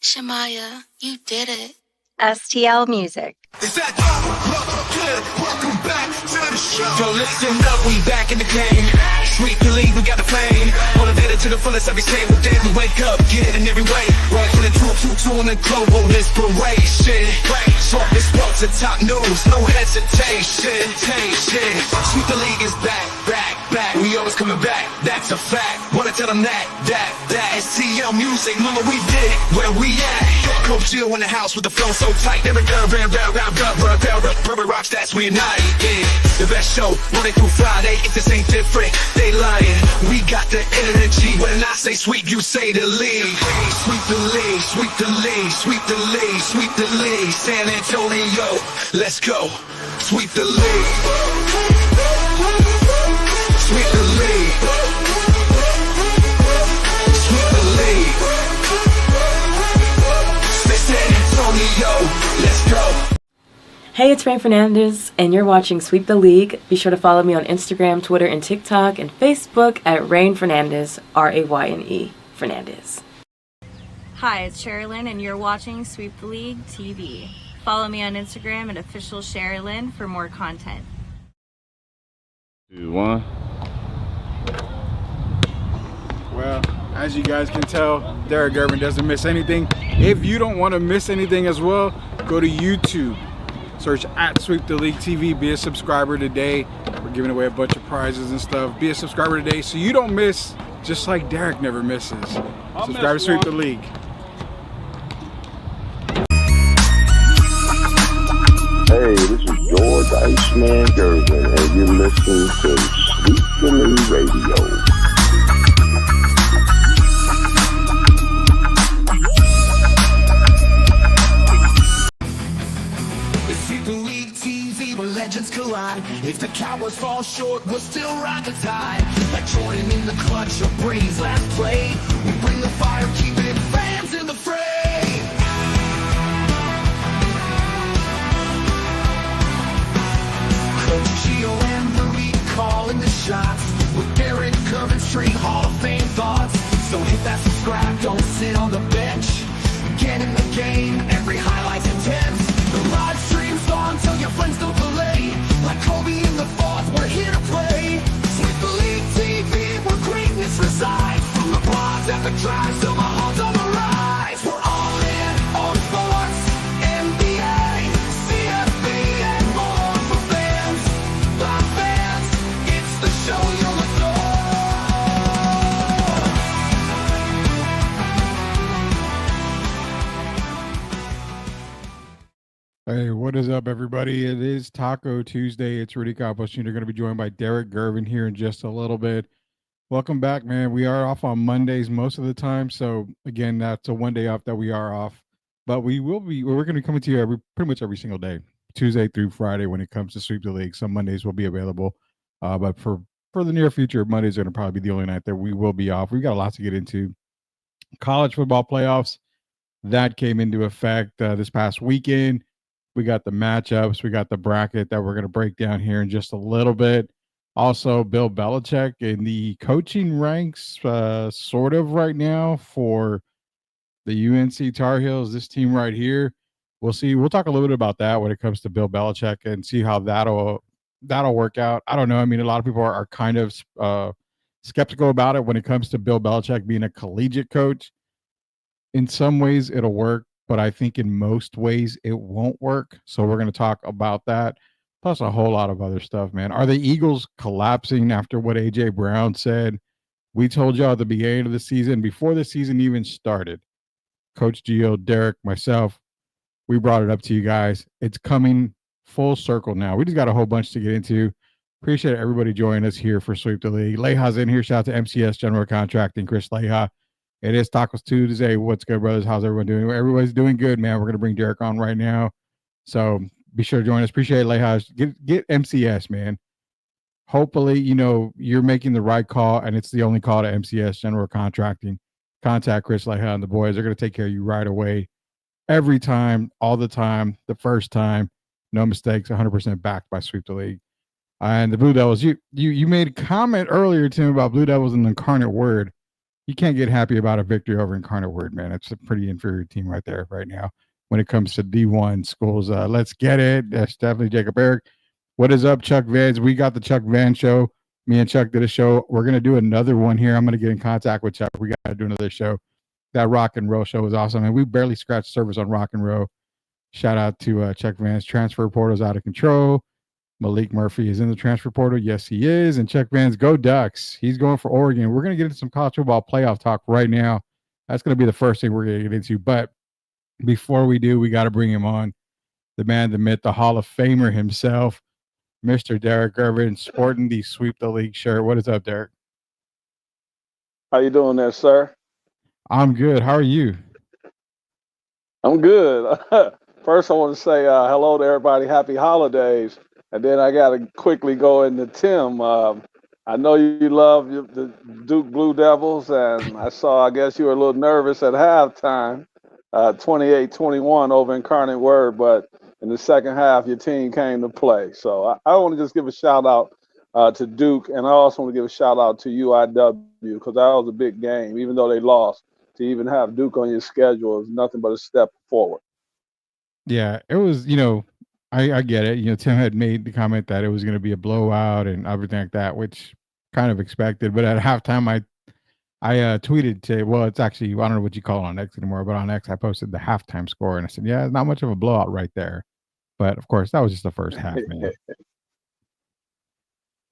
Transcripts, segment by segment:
Shamaya, you did it. STL Music. Welcome back to the show. Yo, listen up, we back in the game. Sweep the league, we got the flame. Motivated to the fullest every single day. We wake up, get it in every way. Right from the 222 and the global inspiration. Talk this sports and top news, no hesitation. Sweep the league is back. We always coming back, that's a fact. Wanna tell them that STL Music, mama, we did it, where we at? Coach Jill in the house with the flow so tight. Never rocks, that's we unite. Yeah, the best show, Monday through Friday. If this ain't different, they lying. We got the energy. When I say sweep, you say the league. Sweep the league, sweep the league, sweep the league, sweep the league. San Antonio, let's go. Sweep the league. Sweep the league. Sweep the league. San Antonio, let's go. Hey, it's Rain Fernandez, and you're watching Sweep the League. Be sure to follow me on Instagram, Twitter, and TikTok, and Facebook at Rain Fernandez, Rayne Fernandez. Hi, it's Sherilyn, and you're watching Sweep the League TV. Follow me on Instagram at official Sherilyn for more content. 2, 1. Well, as you guys can tell, Derek Gervin doesn't miss anything. If you don't want to miss anything as well, go to YouTube. Search at Sweep the League TV. Be a subscriber today. We're giving away a bunch of prizes and stuff. Be a subscriber today so you don't miss, just like Derek never misses. Subscribe to Sweep the League. Hey, this is George Iceman Gervin, and you're listening to Sweep the League Radio. Legends collide. If the Cowboys fall short, we'll still ride the tide. Like Jordan in the clutch or Brady's last play, we bring the fire, keeping fans in the fray. Coach Gio and Marie calling the shots, with Derek Gervin straight Hall of Fame thoughts. So hit that subscribe, don't sit on the bench. Get in the game, every highlight's intense. The live stream's on till your friends don't delay. Like Kobe in the fourth, we're here to play. Sweep the League TV, where greatness resides. From the blogs at the drives till my heart's on the rise. We're all in on sports, NBA, CFB, and more for fans. By fans, it's the show you'll adore. Hey, what is up, everybody? It is Taco Tuesday. It's Rudy Campos Jr. Going to be joined by Derek Gervin here in just a little bit. Welcome back, man. We are off on Mondays most of the time. So, again, that's a one day off that we are off. But we're going to be coming to you pretty much every single day, Tuesday through Friday when it comes to Sweep the League. Some Mondays will be available. But for the near future, Mondays are going to probably be the only night that we will be off. We've got a lot to get into. College football playoffs, that came into effect this past weekend. We got the matchups. We got the bracket that we're going to break down here in just a little bit. Also, Bill Belichick in the coaching ranks sort of right now for the UNC Tar Heels, this team right here. We'll see. We'll talk a little bit about that when it comes to Bill Belichick and see how that'll work out. I don't know. I mean, a lot of people are kind of skeptical about it when it comes to Bill Belichick being a collegiate coach. In some ways, it'll work. But I think in most ways it won't work. So we're going to talk about that, plus a whole lot of other stuff, man. Are the Eagles collapsing after what A.J. Brown said? We told y'all at the beginning of the season, before the season even started, Coach Gio, Derek, myself, we brought it up to you guys. It's coming full circle now. We just got a whole bunch to get into. Appreciate everybody joining us here for Sweep the League. Leha's in here. Shout out to MCS General Contracting, Chris Leha. It is Tacos Tuesday. What's good, brothers? How's everyone doing? Everybody's doing good, man. We're going to bring Derek on right now. So be sure to join us. Appreciate it, Leha. Get MCS, man. Hopefully, you're making the right call, and it's the only call to MCS General Contracting. Contact Chris Leha and the boys. They're going to take care of you right away. Every time, all the time, the first time. No mistakes, 100% backed by Sweep the League. And the Blue Devils, you made a comment earlier, Tim, about Blue Devils and the incarnate word. you can't get happy about a victory over Incarnate Word, man. It's a pretty inferior team right there right now when it comes to D1 schools. Let's get it. That's definitely Jacob Eric. What is up, Chuck Vans? We got the Chuck Van Show. Me and Chuck did a show. We're going to do another one here. I'm going to get in contact with Chuck. We got to do another show. That Rock and Roll show was awesome. And we barely scratched surface on Rock and Roll. Shout out to Chuck Vans. Transfer portal's out of control. Malik Murphy is in the transfer portal. Yes, he is. And Chuck Vans, go Ducks. He's going for Oregon. We're going to get into some college football playoff talk right now. That's going to be the first thing we're going to get into. But before we do, we got to bring him on. The man, the myth, the Hall of Famer himself, Mr. Derek Irvin, sporting the Sweep the League shirt. What is up, Derek? How you doing there, sir? I'm good. How are you? I'm good. First, I want to say hello to everybody. Happy holidays. And then I got to quickly go into Tim. I know you love the Duke Blue Devils, and I guess you were a little nervous at halftime, 28-21 over Incarnate Word, but in the second half, your team came to play. So I want to just give a shout out to Duke, and I also want to give a shout out to UIW because that was a big game, even though they lost. To even have Duke on your schedule is nothing but a step forward. Yeah, it was, I get it. Tim had made the comment that it was going to be a blowout and everything like that, which kind of expected. But at halftime, I tweeted to, well, it's actually, I don't know what you call it on X anymore, but on X, I posted the halftime score. And I said, yeah, it's not much of a blowout right there. But of course, that was just the first half, man.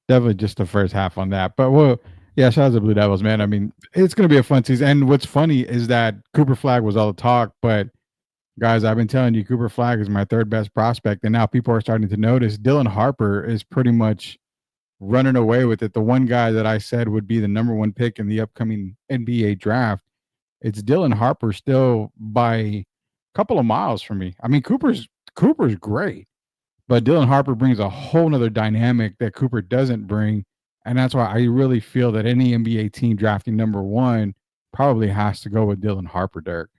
Definitely just the first half on that. But well, yeah, shout out to the Blue Devils, man. I mean, it's going to be a fun season. And what's funny is that Cooper Flagg was all the talk, but guys, I've been telling you, Cooper Flagg is my third best prospect, and now people are starting to notice Dylan Harper is pretty much running away with it. The one guy that I said would be the number one pick in the upcoming NBA draft, it's Dylan Harper still by a couple of miles from me. I mean, Cooper's great, but Dylan Harper brings a whole nother dynamic that Cooper doesn't bring, and that's why I really feel that any NBA team drafting number one probably has to go with Dylan Harper, Derek.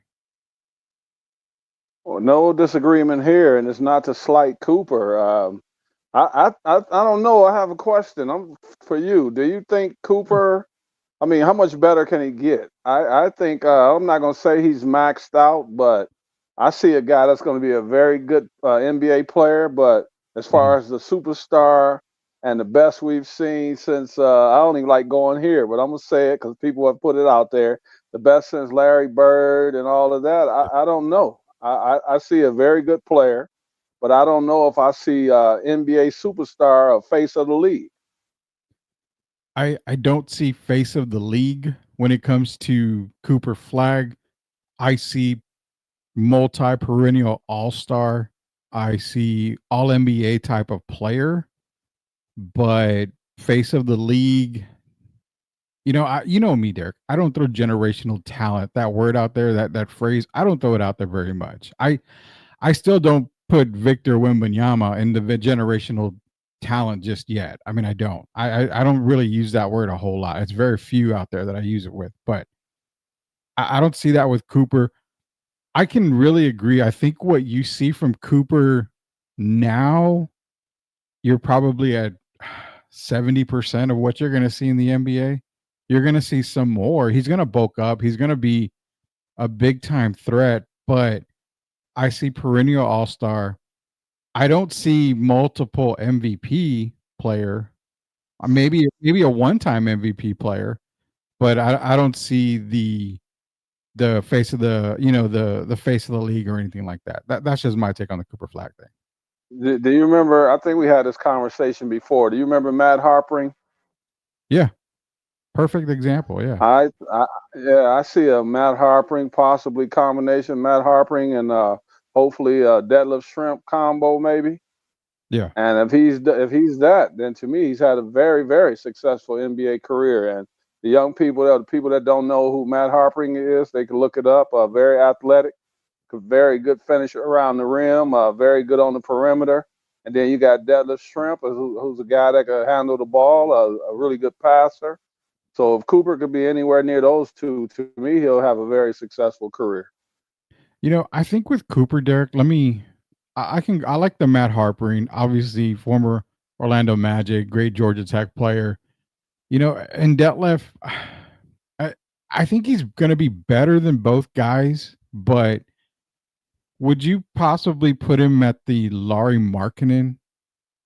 Well, no disagreement here, and it's not to slight Cooper. I don't know. I have a question. For you. Do you think Cooper? I mean, how much better can he get? I think I'm not going to say he's maxed out, but I see a guy that's going to be a very good NBA player. But as far as the superstar and the best we've seen since I don't even like going here, but I'm gonna say it because people have put it out there. The best since Larry Bird and all of that. I don't know. I see a very good player, but I don't know if I see NBA superstar or face of the league. I don't see face of the league when it comes to Cooper Flagg. I see multi-perennial all-star. I see all-NBA type of player, but face of the league, you know me, Derek. I don't throw generational talent, that word out there, that phrase. I don't throw it out there very much. I still don't put Victor Wembanyama in the generational talent just yet. I mean, I don't. I don't really use that word a whole lot. It's very few out there that I use it with, but I don't see that with Cooper. I can really agree. I think what you see from Cooper now, you're probably at 70% of what you're going to see in the NBA. You're going to see some more. He's going to bulk up. He's going to be a big time threat, but I see perennial all-star. I don't see multiple MVP player. Maybe a one-time MVP player, but I don't see the face of the face of the league or anything like that. That's just my take on the Cooper Flagg thing. Do you remember? I think we had this conversation before. Do you remember Matt Harpering? Yeah, perfect example. Yeah, I see a Matt Harpering, possibly combination Matt Harpering and hopefully a deadlift shrimp combo maybe. Yeah, and if he's that, then to me he's had a very, very successful NBA career. And the young people, the people that don't know who Matt Harpering is, they can look it up. Very athletic, very good finisher around the rim, very good on the perimeter. And then you got Deadlift Shrimp, who's a guy that can handle the ball, a really good passer. So if Cooper could be anywhere near those two, to me, he'll have a very successful career. I think with Cooper, Derek, I like the Matt Harpering, obviously former Orlando Magic, great Georgia Tech player. And Detlef, I think he's going to be better than both guys, but would you possibly put him at the Laurie Markkinen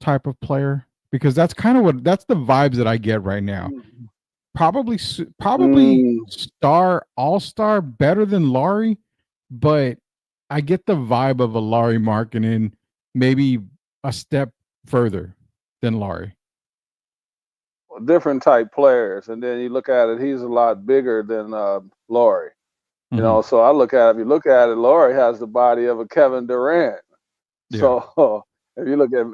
type of player? Because that's kind of that's the vibes that I get right now. Probably star, all-star, better than Laurie, but I get the vibe of a Laurie Markkinen, maybe a step further than Laurie. Different type players, and then you look at it, he's a lot bigger than Laurie. You know, so I look at it, if you look at it, Laurie has the body of a Kevin Durant. Yeah. So if you look at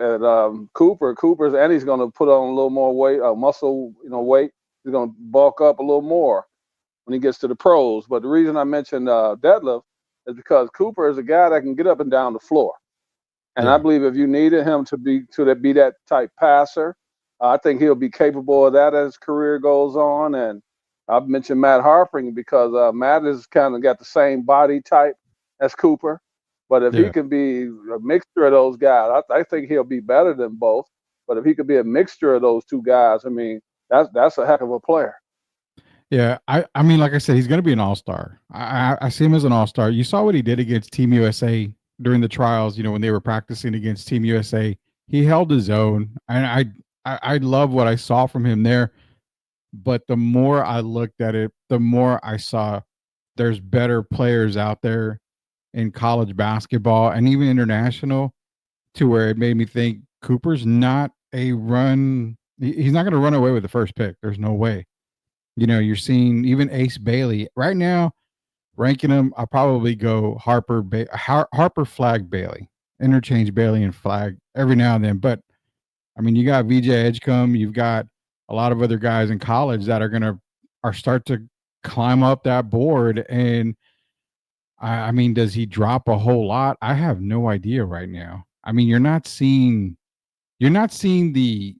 Cooper's, and he's going to put on a little more weight, muscle, weight. He's going to bulk up a little more when he gets to the pros. But the reason I mentioned deadlift is because Cooper is a guy that can get up and down the floor. And I believe if you needed him to be that type passer, I think he'll be capable of that as his career goes on. And I've mentioned Matt Harpring because Matt has kind of got the same body type as Cooper. But if he can be a mixture of those guys, I think he'll be better than both. But if he could be a mixture of those two guys, I mean, that's a heck of a player. Yeah, I mean, like I said, he's going to be an all-star. I see him as an all-star. You saw what he did against Team USA during the trials, when they were practicing against Team USA. He held his own, and I love what I saw from him there. But the more I looked at it, the more I saw there's better players out there in college basketball and even international, to where it made me think Cooper's not a run. He's not going to run away with the first pick. There's no way. You're seeing even Ace Bailey right now, ranking him. I'll probably go Harper, Flag, Bailey, interchange Bailey and Flag every now and then. But I mean, you got VJ Edgecombe, you've got a lot of other guys in college that are start to climb up that board. And I mean, does he drop a whole lot? I have no idea right now. I mean, you're not seeing the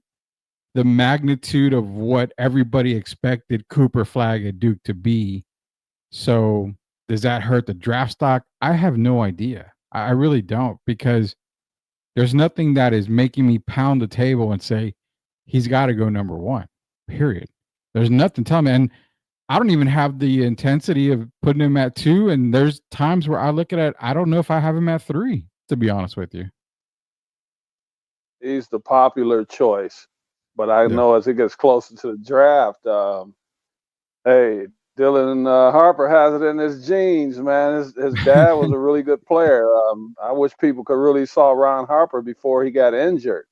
magnitude of what everybody expected Cooper Flag at Duke to be. So does that hurt the draft stock? I have no idea. I really don't, because there's nothing that is making me pound the table and say he's got to go number one, period. There's nothing telling me. And I don't even have the intensity of putting him at 2. And there's times where I look at it, I don't know if I have him at 3, to be honest with you. He's the popular choice. But I know as it gets closer to the draft, hey, Dylan Harper has it in his genes, man. His dad was a really good player. I wish people could really saw Ron Harper before he got injured.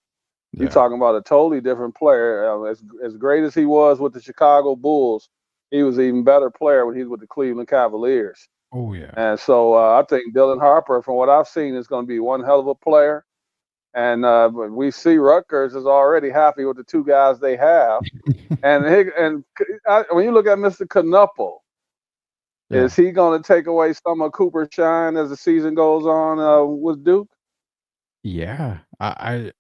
You're talking about a totally different player. As great as he was with the Chicago Bulls, he was an even better player when he was with the Cleveland Cavaliers. Oh, yeah. And so I think Dylan Harper, from what I've seen, is going to be one hell of a player. And we see Rutgers is already happy with the 2 guys they have. And when you look at Mr. Knuppel, is he going to take away some of Cooper's shine as the season goes on with Duke? Yeah, I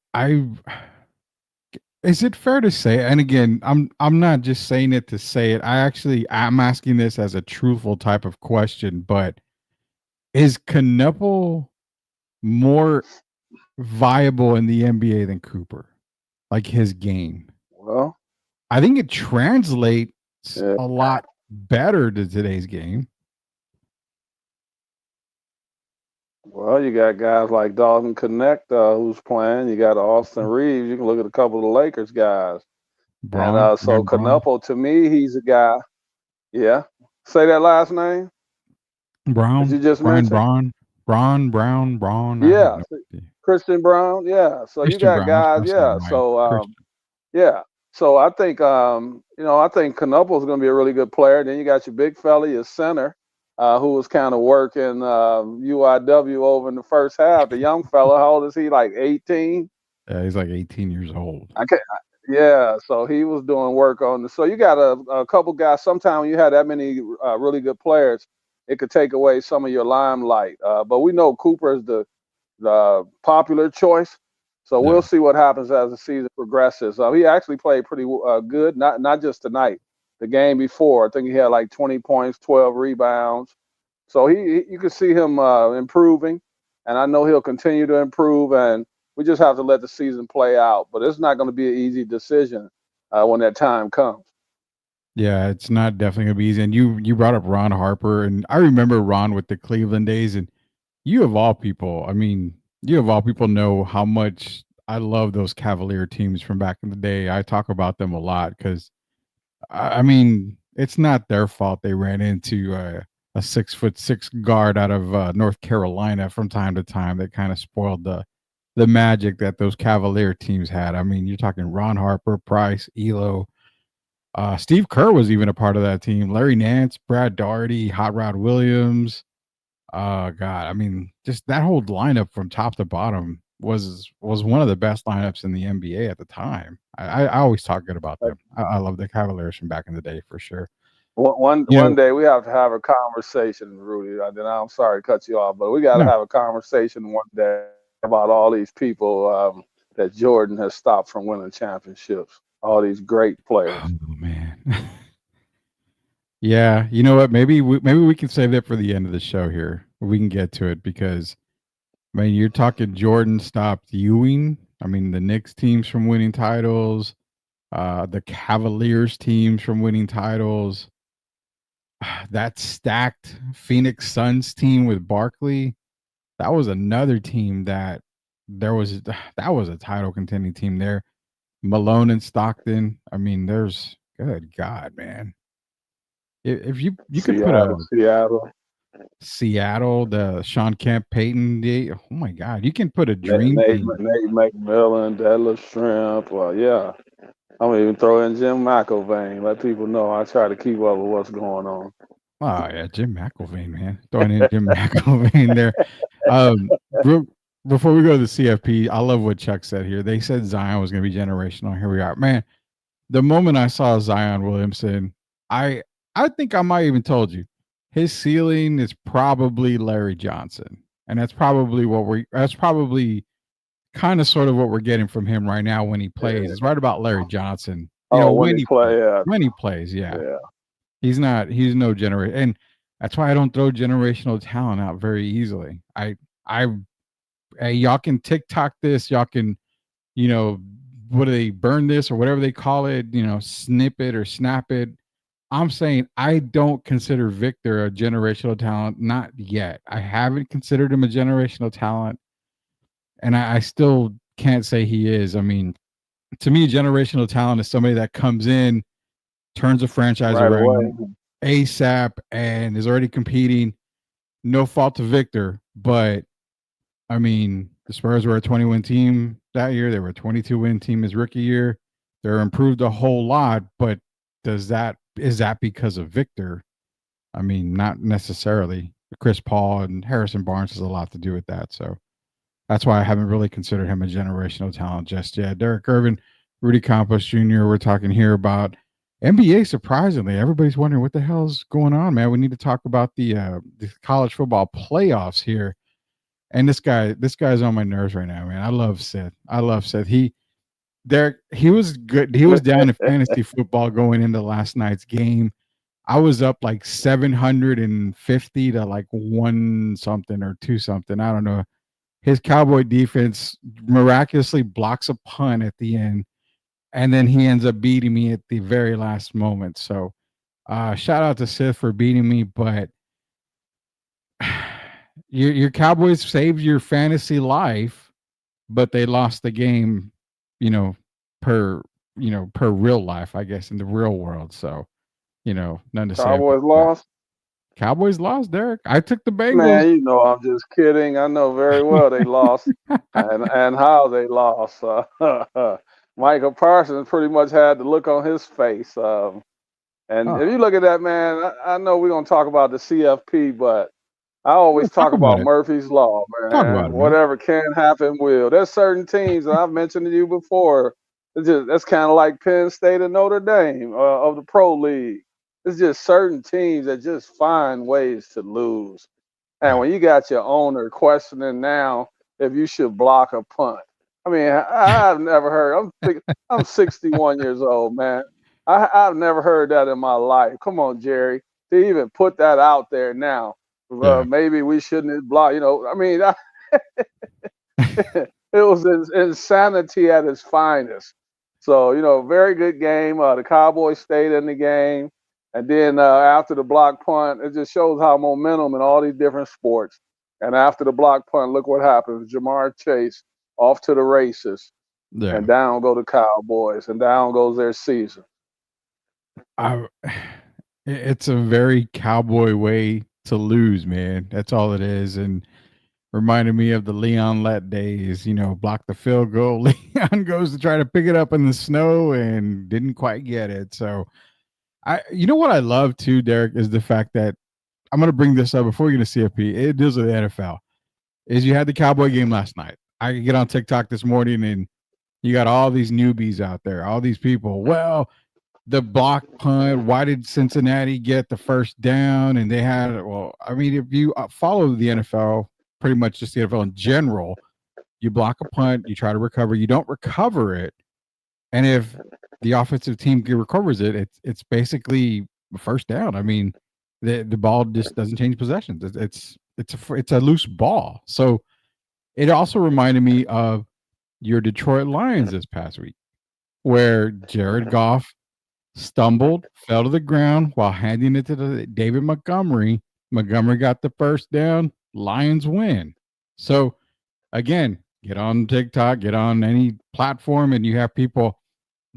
is it fair to say? And again, I'm not just saying it to say it. I'm asking this as a truthful type of question. But is Knuppel more viable in the NBA than Cooper, like his game? Well, I think it translates a lot better to today's game. Well, you got guys like Dalton Connect who's playing. You got Austin Reeves. You can look at a couple of the Lakers guys. So Knuppel, to me, he's a guy. Yeah. Say that last name. Brown. Did you just mention? Brown. Yeah. Christian Brown. Yeah. So Christian, you got Brown, guys. Yeah. So, yeah. So I think, I think Knuppel is going to be a really good player. Then you got your big fella, your center, who was kind of working UIW over in the first half. The young fella, how old is he? Like 18? Yeah, he's like 18 years old. Yeah, so he was doing work on this. So you got a couple guys. Sometimes when you have that many really good players, it could take away some of your limelight. But we know Cooper is the popular choice. So we'll see what happens as the season progresses. He actually played pretty good, not just tonight. The game before, I think he had like 20 points, 12 rebounds. So you can see him improving, and I know he'll continue to improve. And we just have to let the season play out. But it's not going to be an easy decision when that time comes. Yeah, it's not definitely gonna be easy. And you brought up Ron Harper, and I remember Ron with the Cleveland days, and you of all people, I mean, you of all people know how much I love those Cavalier teams from back in the day. I talk about them a lot because I mean, it's not their fault they ran into a 6'6" guard out of North Carolina from time to time that kind of spoiled the magic that those Cavalier teams had. I mean, you're talking Ron Harper, Price, Elo. Steve Kerr was even a part of that team. Larry Nance, Brad Daugherty, Hot Rod Williams. God, I mean, just that whole lineup from top to bottom was one of the best lineups in the NBA at the time. I always talk good about them. I love the Cavaliers from back in the day for sure. You One know, day we have to have a conversation, Rudy. Then I'm sorry to cut you off, but we got to no, have a conversation one day about all these people that Jordan has stopped from winning championships. All these great players. oh man, yeah. You know what? Maybe we can save that for the end of the show here. We can get to it because I mean, you're talking Jordan stopped Ewing. I mean, the Knicks teams from winning titles, the Cavaliers teams from winning titles. That stacked Phoenix Suns team with Barkley, that was another team that that was a title contending team there. Malone and Stockton. I mean, there's good God, man. If you could put a Seattle, Seattle, the Sean Kemp, Peyton, oh my God, you can put a dream Nate, team. Nate McMillan, Deadlift Shrimp. Well, yeah. I'm gonna even throw in Jim McIlvain. Let people know I try to keep up with what's going on. Oh yeah, Jim McIlvain, man. Throwing in Jim McIlvain there. Um, before we go to the CFP, I love what Chuck said here. They said Zion was going to be generational. Here we are, man. The moment I saw Zion Williamson, I I think I might even told you his ceiling is probably Larry Johnson, and that's probably kind of sort of what we're getting from him right now when he plays. It's right about Larry Johnson. You know, Oh, when he play, yeah, when he plays, yeah. yeah. He's no generation, and that's why I don't throw generational talent out very easily. I Hey, y'all can TikTok this, y'all can, you know, what do they burn this or whatever they call it, you know, snip it or snap it. I'm saying I don't consider Victor a generational talent, not yet. I haven't considered him a generational talent, and I still can't say he is. I mean, to me, generational talent is somebody that comes in, turns a franchise Right away. around ASAP, and is already competing. No fault to Victor, but I mean, the Spurs were a 20-win team that year. They were a 22-win team his rookie year. They're improved a whole lot, but is that because of Victor? I mean, not necessarily. Chris Paul and Harrison Barnes has a lot to do with that. So that's why I haven't really considered him a generational talent just yet. Derek Irvin, Rudy Campos Jr., we're talking here about NBA. Surprisingly, everybody's wondering what the hell's going on, man. We need to talk about the college football playoffs here. And this guy's on my nerves right now, man. I love Seth. He was good. He was down in fantasy football going into last night's game. I was up like 750 to like one something or two something. I don't know. His Cowboy defense miraculously blocks a punt at the end, and then he ends up beating me at the very last moment. So shout out to Seth for beating me, but your Cowboys saved your fantasy life, but they lost the game, you know, per real life, I guess, in the real world. So, you know, nothing to say. Cowboys lost. Cowboys lost, Derek. I took the Bengals. Man, you know I'm just kidding. I know very well they lost, and how they lost. Michael Parsons pretty much had the look on his face. And if you look at that, man, I know we're gonna talk about the CFP, but I always talk about Murphy's Law, man. Talk about it, man. Whatever can happen will. There's certain teams that I've mentioned to you before. That's kind of like Penn State and Notre Dame of the Pro League. It's just certain teams that just find ways to lose. And when you got your owner questioning now if you should block a punt, I mean, I've never heard. I'm 61 years old, man. I've never heard that in my life. Come on, Jerry, to even put that out there now. Maybe we shouldn't block. You know, I mean, it was insanity at its finest. So, very good game. The Cowboys stayed in the game. And then after the block punt, it just shows how momentum in all these different sports. And after the block punt, look what happens. Jamar Chase off to the races. Yeah. And down go the Cowboys. And down goes their season. It's a very Cowboy way to lose, man. That's all it is. And reminded me of the Leon Lett days, block the field goal. Leon goes to try to pick it up in the snow and didn't quite get it. So what I love too, Derek, is the fact that I'm going to bring this up before we get to CFP. It deals with the NFL. Is you had the Cowboy game last night. I could get on TikTok this morning and you got all these newbies out there, all these people. Well, the block punt, why did Cincinnati get the first down? And they had, if you follow the NFL, pretty much just the NFL in general, you block a punt, you try to recover, you don't recover it. And if the offensive team recovers it, it's basically a first down. I mean, the ball just doesn't change possessions. It's a loose ball. So it also reminded me of your Detroit Lions this past week, where Jared Goff stumbled, fell to the ground while handing it to David Montgomery. Montgomery got the first down. Lions win. So again, get on TikTok, get on any platform, and you have people.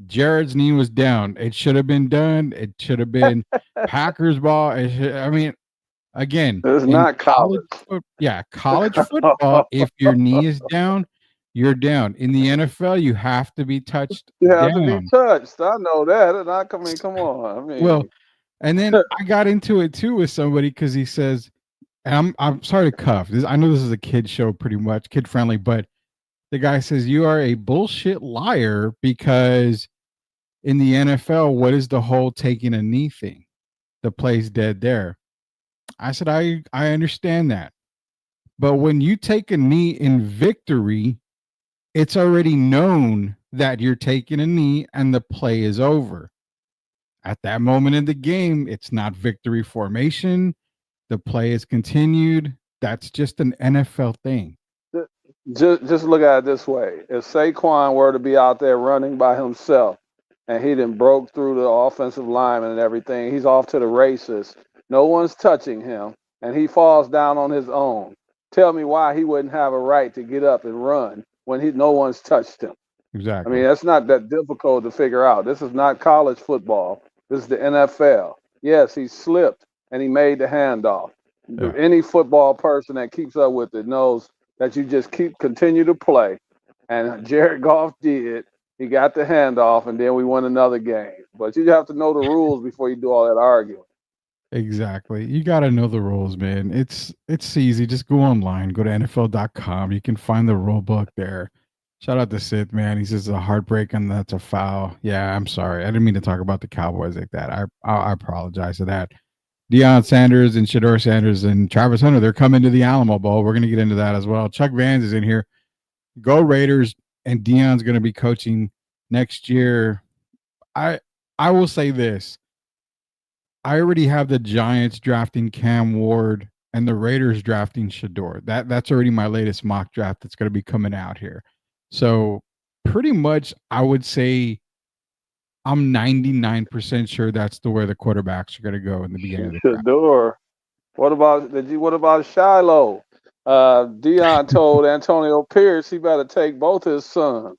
Jared's knee was down. It should have been done. It should have been Packers ball. Again, it's not college. College football. If your knee is down, you're down. In the NFL, you have to be touched. You have to be touched. I know that. And come on. Well, and then I got into it too with somebody because he says, and I'm sorry to cuff. I know this is a kid show, pretty much kid friendly, but the guy says you are a bullshit liar because in the NFL, what is the whole taking a knee thing? The play's dead there. I said, I understand that. But when you take a knee in victory, it's already known that you're taking a knee and the play is over. At that moment in the game, it's not victory formation. The play is continued. That's just an NFL thing. Just look at it this way. If Saquon were to be out there running by himself and he done broke through the offensive lineman and everything, he's off to the races. No one's touching him, and he falls down on his own. Tell me why he wouldn't have a right to get up and run when no one's touched him. Exactly. I mean, that's not that difficult to figure out. This is not college football. This is the NFL. Yes, he slipped, and he made the handoff. Yeah. Any football person that keeps up with it knows that you just continue to play. And Jared Goff did. He got the handoff, and then we won another game. But you have to know the rules before you do all that arguing. Exactly. You got to know the rules, man. It's easy. Just go online. Go to NFL.com. You can find the rule book there. Shout out to Sith, man. He says a heartbreak and that's a foul. Yeah, I'm sorry. I didn't mean to talk about the Cowboys like that. I apologize for that. Deion Sanders and Shedeur Sanders and Travis Hunter, they're coming to the Alamo Bowl. We're going to get into that as well. Chuck Vans is in here. Go Raiders, and Deion's going to be coaching next year. I will say this. I already have the Giants drafting Cam Ward and the Raiders drafting Shedeur. That's already my latest mock draft that's going to be coming out here. So pretty much I would say I'm 99% sure that's where the quarterbacks are going to go in the beginning of the draft. Shedeur. What about Shiloh? Deion told Antonio Pierce he better take both his sons.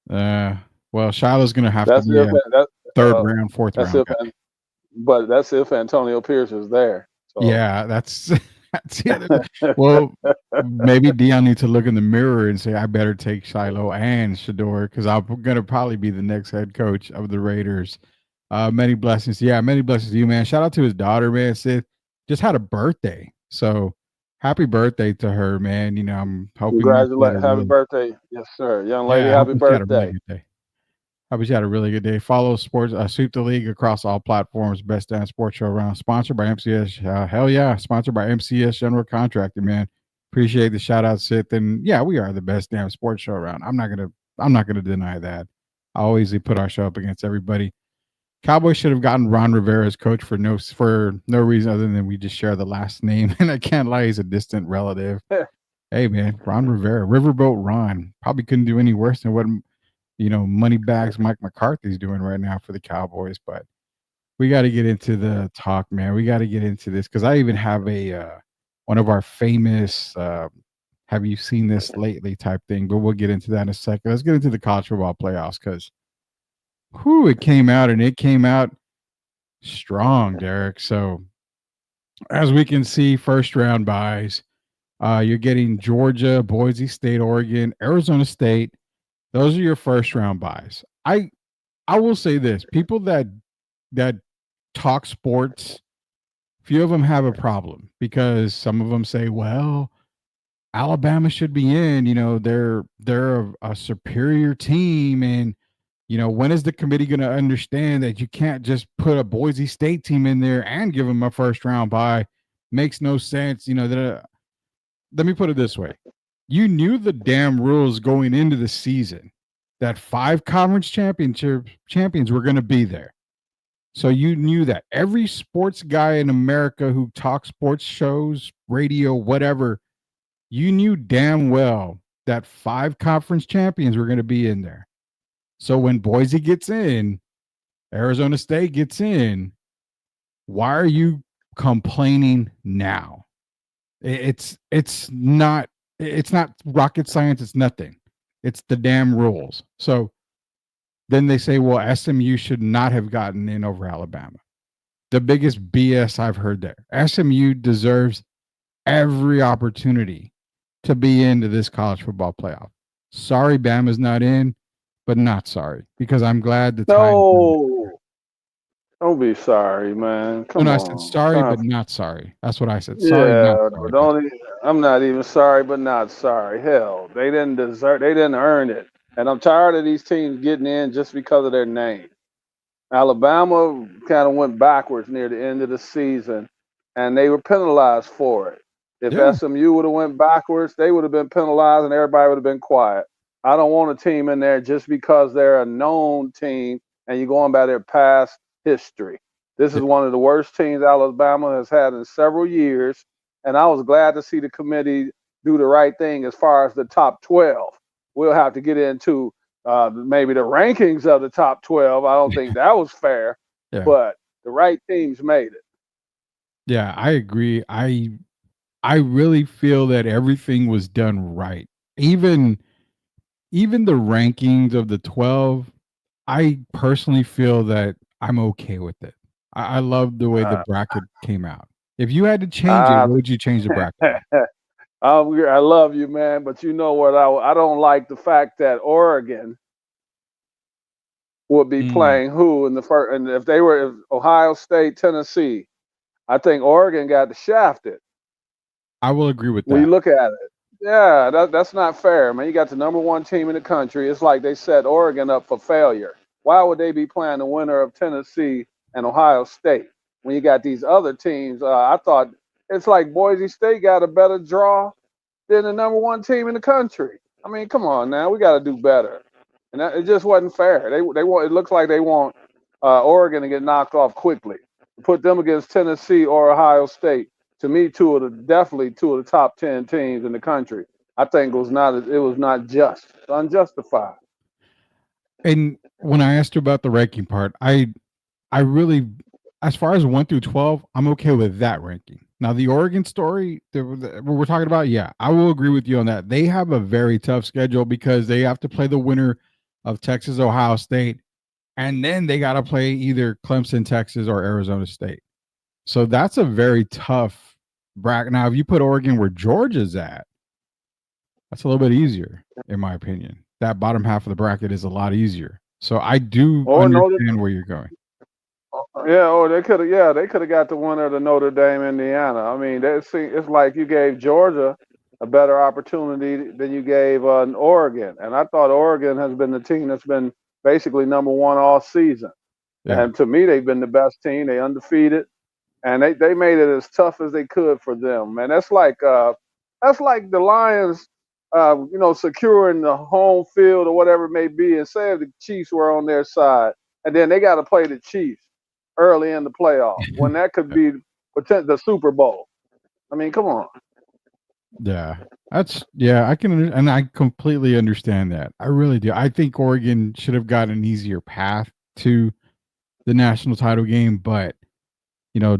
Well, Shiloh's going to have to be a third round, fourth round guy. But that's if Antonio Pierce is there. So. Yeah, that's it. Well, maybe Deion needs to look in the mirror and say, I better take Shiloh and Shedeur because I'm going to probably be the next head coach of the Raiders. Many blessings. Yeah, many blessings to you, man. Shout out to his daughter, man. Sith just had a birthday. So happy birthday to her, man. I'm hoping. Congratulations. Happy birthday. Yes, sir. Young lady, happy birthday. I wish you had a really good day. Follow sports, Sweep the League across all platforms. Best damn sports show around. Sponsored by MCS. Hell yeah. Sponsored by MCS General Contracting, man. Appreciate the shout out, Sith. And yeah, we are the best damn sports show around. I'm not gonna deny that. I always put our show up against everybody. Cowboys should have gotten Ron Rivera as coach for no reason other than we just share the last name. And I can't lie, he's a distant relative. Hey man, Ron Rivera, Riverboat Ron. Probably couldn't do any worse than what money bags Mike McCarthy's doing right now for the Cowboys. But we got to get into the talk, man. We got to get into this because I even have a one of our famous have you seen this lately type thing, but we'll get into that in a second. Let's get into the college football playoffs because it came out and it came out strong, Derek. So as we can see, first round buys, you're getting Georgia, Boise State, Oregon, Arizona State. Those are your first round buys. I will say this: people that talk sports, few of them have a problem because some of them say, well, Alabama should be in, they're a superior team. And, when is the committee going to understand that you can't just put a Boise State team in there and give them a first round bye? Makes no sense. Let me put it this way. You knew the damn rules going into the season that 5 conference champions were going to be there. So you knew that every sports guy in America who talks sports shows, radio, whatever, you knew damn well that 5 conference champions were going to be in there. So when Boise gets in, Arizona State gets in, why are you complaining now? It's not rocket science. It's nothing. It's the damn rules. So then they say, well, SMU should not have gotten in over Alabama. The biggest BS I've heard there. SMU deserves every opportunity to be into this college football playoff. Sorry, Bama's not in, but not sorry because I'm glad the time. No, don't be sorry, man. Come on. I said sorry, but not sorry. That's what I said. Sorry, not sorry. I'm not even sorry, but not sorry. Hell, they didn't earn it. And I'm tired of these teams getting in just because of their name. Alabama kind of went backwards near the end of the season, and they were penalized for it. If SMU would have went backwards, they would have been penalized, and everybody would have been quiet. I don't want a team in there just because they're a known team, and you're going by their past history. This is one of the worst teams Alabama has had in several years, and I was glad to see the committee do the right thing as far as the top 12. We'll have to get into maybe the rankings of the top 12. I don't think that was fair, but the right teams made it. Yeah, I agree. I really feel that everything was done right. Even the rankings of the 12, I personally feel that I'm okay with it. I love the way the bracket came out. If you had to change it, what would you change the bracket? I love you, man, but you know what? I don't like the fact that Oregon would be playing who in the first, and if Ohio State, Tennessee, I think Oregon got shafted. I will agree with that. When you look at it, yeah, that's not fair, man. You got the number 1 team in the country. It's like they set Oregon up for failure. Why would they be playing the winner of Tennessee and Ohio State when you got these other teams? I thought it's like Boise State got a better draw than the number 1 team in the country. I mean, come on now, we got to do better, and it just wasn't fair. They want. It looks like they want Oregon to get knocked off quickly. Put them against Tennessee or Ohio State. To me, definitely two of the top 10 teams in the country. I think it was not just. It's unjustified. And when I asked you about the ranking part, I really, as far as 1 through 12, I'm okay with that ranking. Now, the Oregon story that we're talking about, yeah, I will agree with you on that. They have a very tough schedule because they have to play the winner of Texas, Ohio State, and then they got to play either Clemson, Texas, or Arizona State. So that's a very tough bracket. Now, if you put Oregon where Georgia's at, that's a little bit easier, in my opinion. That bottom half of the bracket is a lot easier. So I do understand where you're going. Yeah, they could have got the winner of the Notre Dame, Indiana. I mean, it's like you gave Georgia a better opportunity than you gave Oregon. And I thought Oregon has been the team that's been basically number 1 all season. Yeah. And to me, they've been the best team. They undefeated. And they made it as tough as they could for them. Man, that's like the Lions, securing the home field or whatever it may be. And say if the Chiefs were on their side, and then they got to play the Chiefs early in the playoffs when that could be the Super Bowl. I mean, come on. Yeah, and I completely understand that. I really do. I think Oregon should have got an easier path to the national title game, but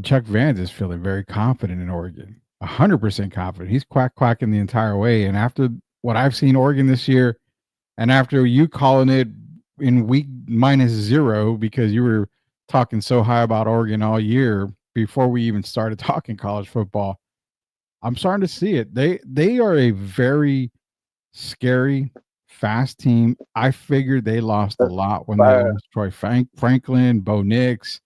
Chuck Vance is feeling very confident in Oregon, 100% confident. He's quacking the entire way, and after what I've seen Oregon this year, and after you calling it in week -0 because you were talking so high about Oregon all year before we even started talking college football, I'm starting to see it. They are a very scary, fast team. I figured they lost a lot when they Fast. lost Troy Franklin, Bo Nix.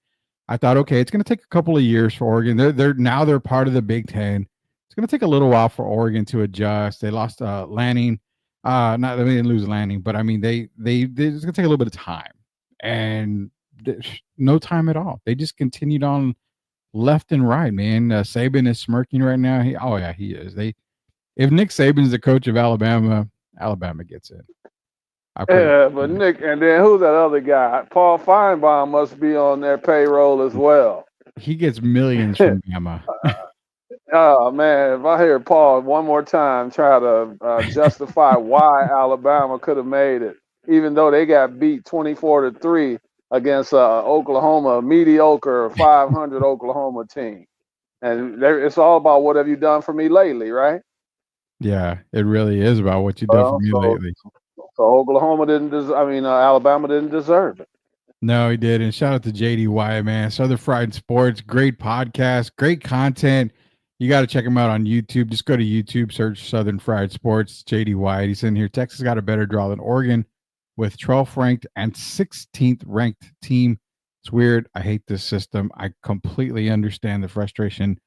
I thought, okay, it's going to take a couple of years for Oregon. They're part of the Big Ten. It's going to take a little while for Oregon to adjust. They lost Lanning. Not they didn't lose Lanning, but I mean they it's going to take a little bit of time, and no time at all. They just continued on left and right, man. Saban is smirking right now. He is. If Nick Saban's the coach of Alabama, Alabama gets in. Yeah, but Nick, and then who's that other guy? Paul Feinbaum must be on their payroll as well. He gets millions from Bama. Oh man, if I hear Paul one more time try to justify why Alabama could have made it, even though they got beat 24-3 against Oklahoma, a mediocre 500 Oklahoma team, and it's all about what have you done for me lately, right? Yeah, it really is about what you've done for me lately. So Oklahoma Alabama didn't deserve it. No, he did. And shout out to JD Wyatt, man. Southern Fried Sports, great podcast, great content. You got to check him out on YouTube. Just go to YouTube, search Southern Fried Sports, JD Wyatt. He's in here. Texas got a better draw than Oregon with 12th ranked and 16th ranked team. It's weird. I hate this system. I completely understand the frustration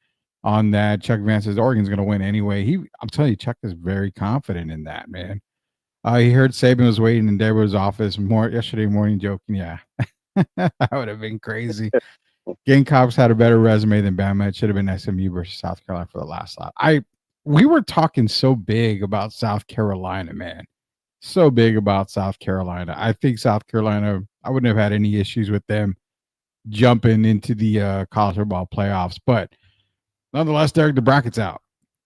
on that. Chuck Vance says Oregon's going to win anyway. I'm telling you, Chuck is very confident in that, man. He heard Saban was waiting in Deborah's office yesterday morning, joking. Yeah, that would have been crazy. Gamecocks had a better resume than Bama. It should have been SMU versus South Carolina for the last slot. We were talking so big about South Carolina, man. So big about South Carolina. I think South Carolina, I wouldn't have had any issues with them jumping into the college football playoffs. But nonetheless, Derek, the bracket's out.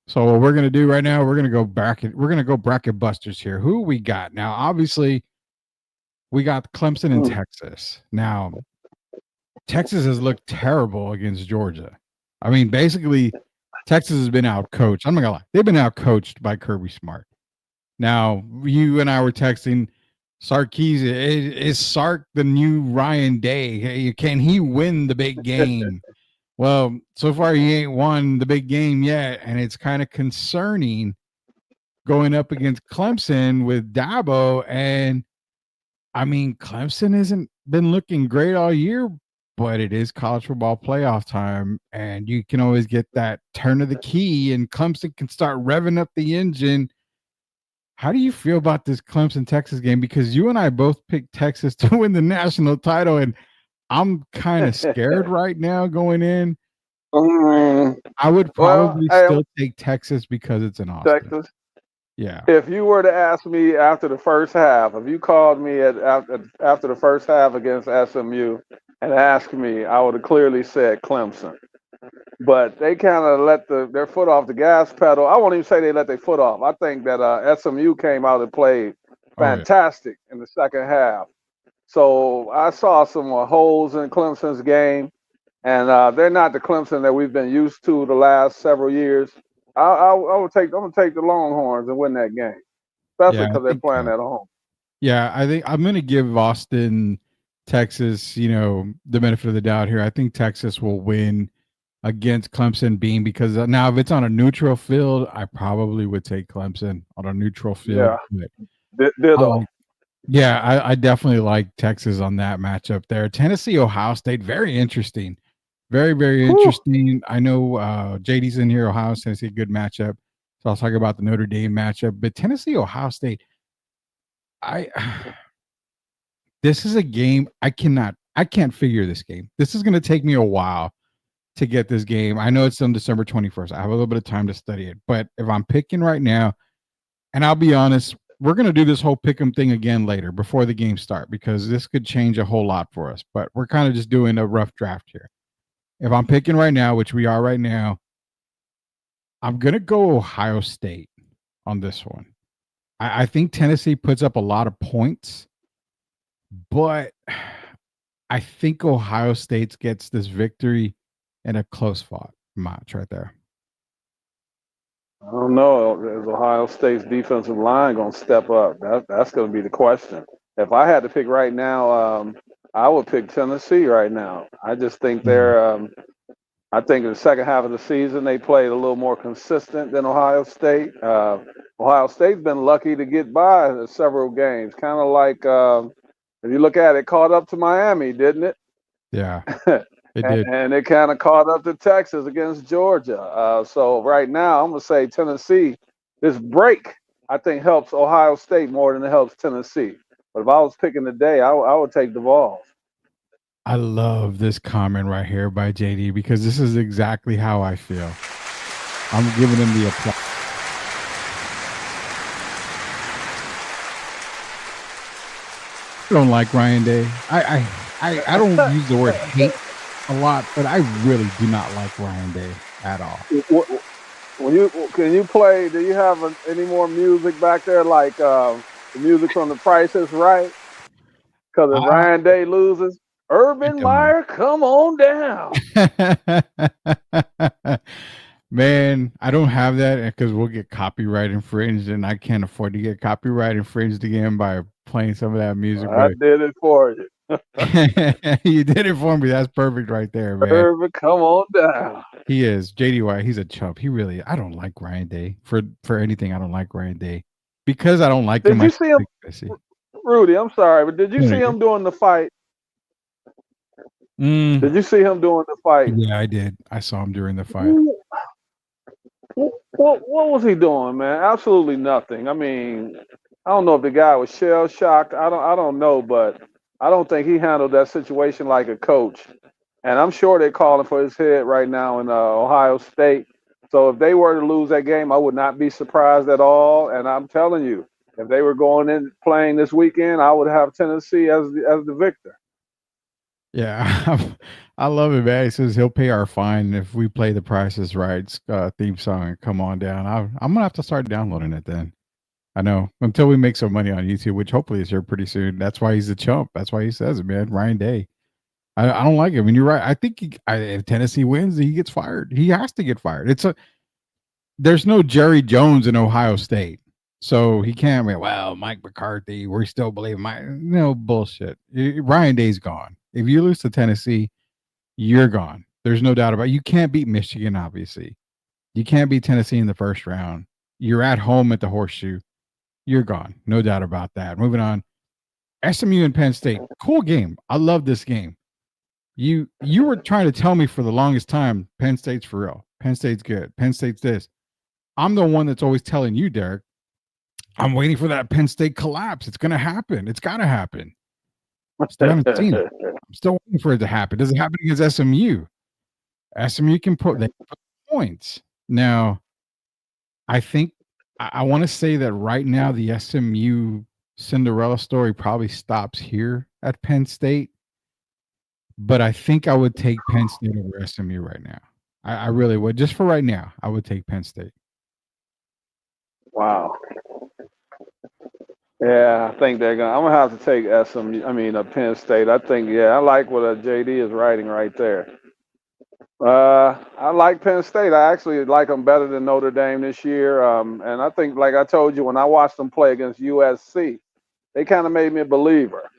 So what we're gonna do right now, we're gonna go bracket busters here. Who we got now? Obviously, we got Clemson and Texas. Now, Texas has looked terrible against Georgia. I mean, basically, Texas has been outcoached. I'm not gonna lie, they've been outcoached by Kirby Smart. Now, you and I were texting Sarkis. Is Sark the new Ryan Day? Can he win the big game? Well, so far he ain't won the big game yet, and it's kind of concerning going up against Clemson with Dabo. And I mean, Clemson hasn't been looking great all year, but it is college football playoff time, and you can always get that turn of the key, and Clemson can start revving up the engine. How do you feel about this Clemson-Texas game? Because you and I both picked Texas to win the national title, and I'm kind of scared right now going in. I would probably still take Texas because it's in Austin. Texas. Yeah. If you were to ask me after the first half, if you called me after the first half against SMU and asked me, I would have clearly said Clemson. But they kind of let their foot off the gas pedal. I won't even say they let their foot off. I think that SMU came out and played fantastic in the second half. So I saw some holes in Clemson's game, and they're not the Clemson that we've been used to the last several years. I'm gonna take the Longhorns and win that game, especially because they're playing at home. Yeah, I think I'm gonna give Austin, Texas, the benefit of the doubt here. I think Texas will win against Clemson, being because now if it's on a neutral field, I probably would take Clemson on a neutral field. Yeah, yeah, I definitely like Texas on that matchup there. Tennessee, Ohio State, very interesting. Very, very interesting. I know JD's in here, Ohio, Tennessee, good matchup. So I'll talk about the Notre Dame matchup. But Tennessee, Ohio State, this is a game I can't figure this game. This is going to take me a while to get this game. I know it's on December 21st. I have a little bit of time to study it. But if I'm picking right now, and I'll be honest, we're going to do this whole pick 'em thing again later before the game start, because this could change a whole lot for us. But we're kind of just doing a rough draft here. If I'm picking right now, which we are right now, I'm gonna go Ohio State on this one. I think Tennessee puts up a lot of points, but I think Ohio State gets this victory in a close fought match right there. I don't know. Is Ohio State's defensive line going to step up? That's going to be the question. If I had to pick right now, I would pick Tennessee right now. I just think they're. I think in the second half of the season they played a little more consistent than Ohio State. Ohio State's been lucky to get by several games, kind of like if you look at it, caught up to Miami, didn't it? Yeah, it did. And it kind of caught up to Texas against Georgia. So right now, I'm gonna say Tennessee. This break, I think, helps Ohio State more than it helps Tennessee. But if I was picking today, I would take the Vols. I love this comment right here by JD because this is exactly how I feel. I'm giving him the applause. I don't like Ryan Day. I don't use the word hate a lot, but I really do not like Ryan Day at all. Can you play? Do you have any more music back there, like the music from The Price is Right? Because if Ryan Day loses, Urban Meyer, come on down. Man, I don't have that because we'll get copyright infringed, and I can't afford to get copyright infringed again by playing some of that music. I did it for you. You did it for me. That's perfect right there, man. Urban, come on down. He is. JD White, he's a chump. He really, I don't like Ryan Day. For anything, I don't like Ryan Day. Because I don't like him. Did you see him? Rudy, I'm sorry, but did you see him doing the fight? Did you see him doing the fight? Yeah, I did. I saw him during the fight. What was he doing, man? Absolutely nothing. I mean, I don't know if the guy was shell shocked. I don't know, but I don't think he handled that situation like a coach. And I'm sure they're calling for his head right now in Ohio State. So if they were to lose that game, I would not be surprised at all. And I'm telling you, if they were going in playing this weekend, I would have Tennessee as the victor. Yeah, I love it, man. He says he'll pay our fine if we play the Price is Right theme song and come on down. I'm gonna have to start downloading it then. I know, until we make some money on YouTube, which hopefully is here pretty soon. That's why he's a chump. That's why he says it, man. Ryan Day. I don't like him. And you're right. I think if Tennessee wins, he gets fired. He has to get fired. There's no Jerry Jones in Ohio State. So he can't be, well, Mike McCarthy, we still believe Mike. No bullshit. Ryan Day's gone. If you lose to Tennessee, you're gone. There's no doubt about it. You can't beat Michigan, obviously. You can't beat Tennessee in the first round. You're at home at the Horseshoe. You're gone. No doubt about that. Moving on. SMU and Penn State. Cool game. I love this game. You were trying to tell me for the longest time, Penn State's for real. Penn State's good. Penn State's this. I'm the one that's always telling you, Derek, I'm waiting for that Penn State collapse. It's going to happen. It's got to happen. Still haven't seen it. I'm still waiting for it to happen. Does it happen against SMU? SMU can put points. Now, I think I want to say that right now the SMU Cinderella story probably stops here at Penn State. But I think I would take Penn State over SMU right now. I really would. Just for right now, I would take Penn State. Wow. Yeah, I think I'm gonna have to take Penn State. I think, I like what JD is writing right there. I like Penn State. I actually like them better than Notre Dame this year. And I think, like I told you, when I watched them play against USC, they kind of made me a believer.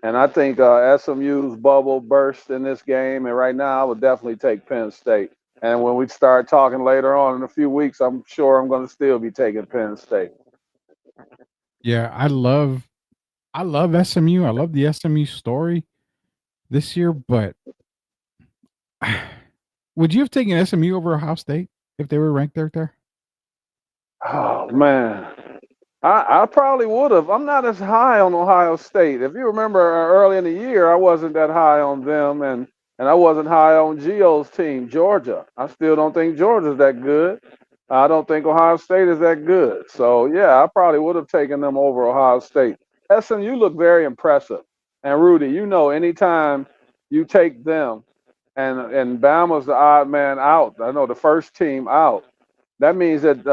And I think SMU's bubble burst in this game. And right now, I would definitely take Penn State. And when we start talking later on in a few weeks, I'm sure I'm going to still be taking Penn State. Yeah, I love SMU. I love the SMU story this year. But would you have taken SMU over Ohio State if they were ranked there? Oh, man. I probably would have. I'm not as high on Ohio State. If you remember early in the year, I wasn't that high on them, and I wasn't high on Gio's team, Georgia. I still don't think Georgia's that good. I don't think Ohio State is that good. So, yeah, I probably would have taken them over Ohio State. SMU look very impressive. And, Rudy, anytime you take them, and Bama's the odd man out, I know the first team out, that means that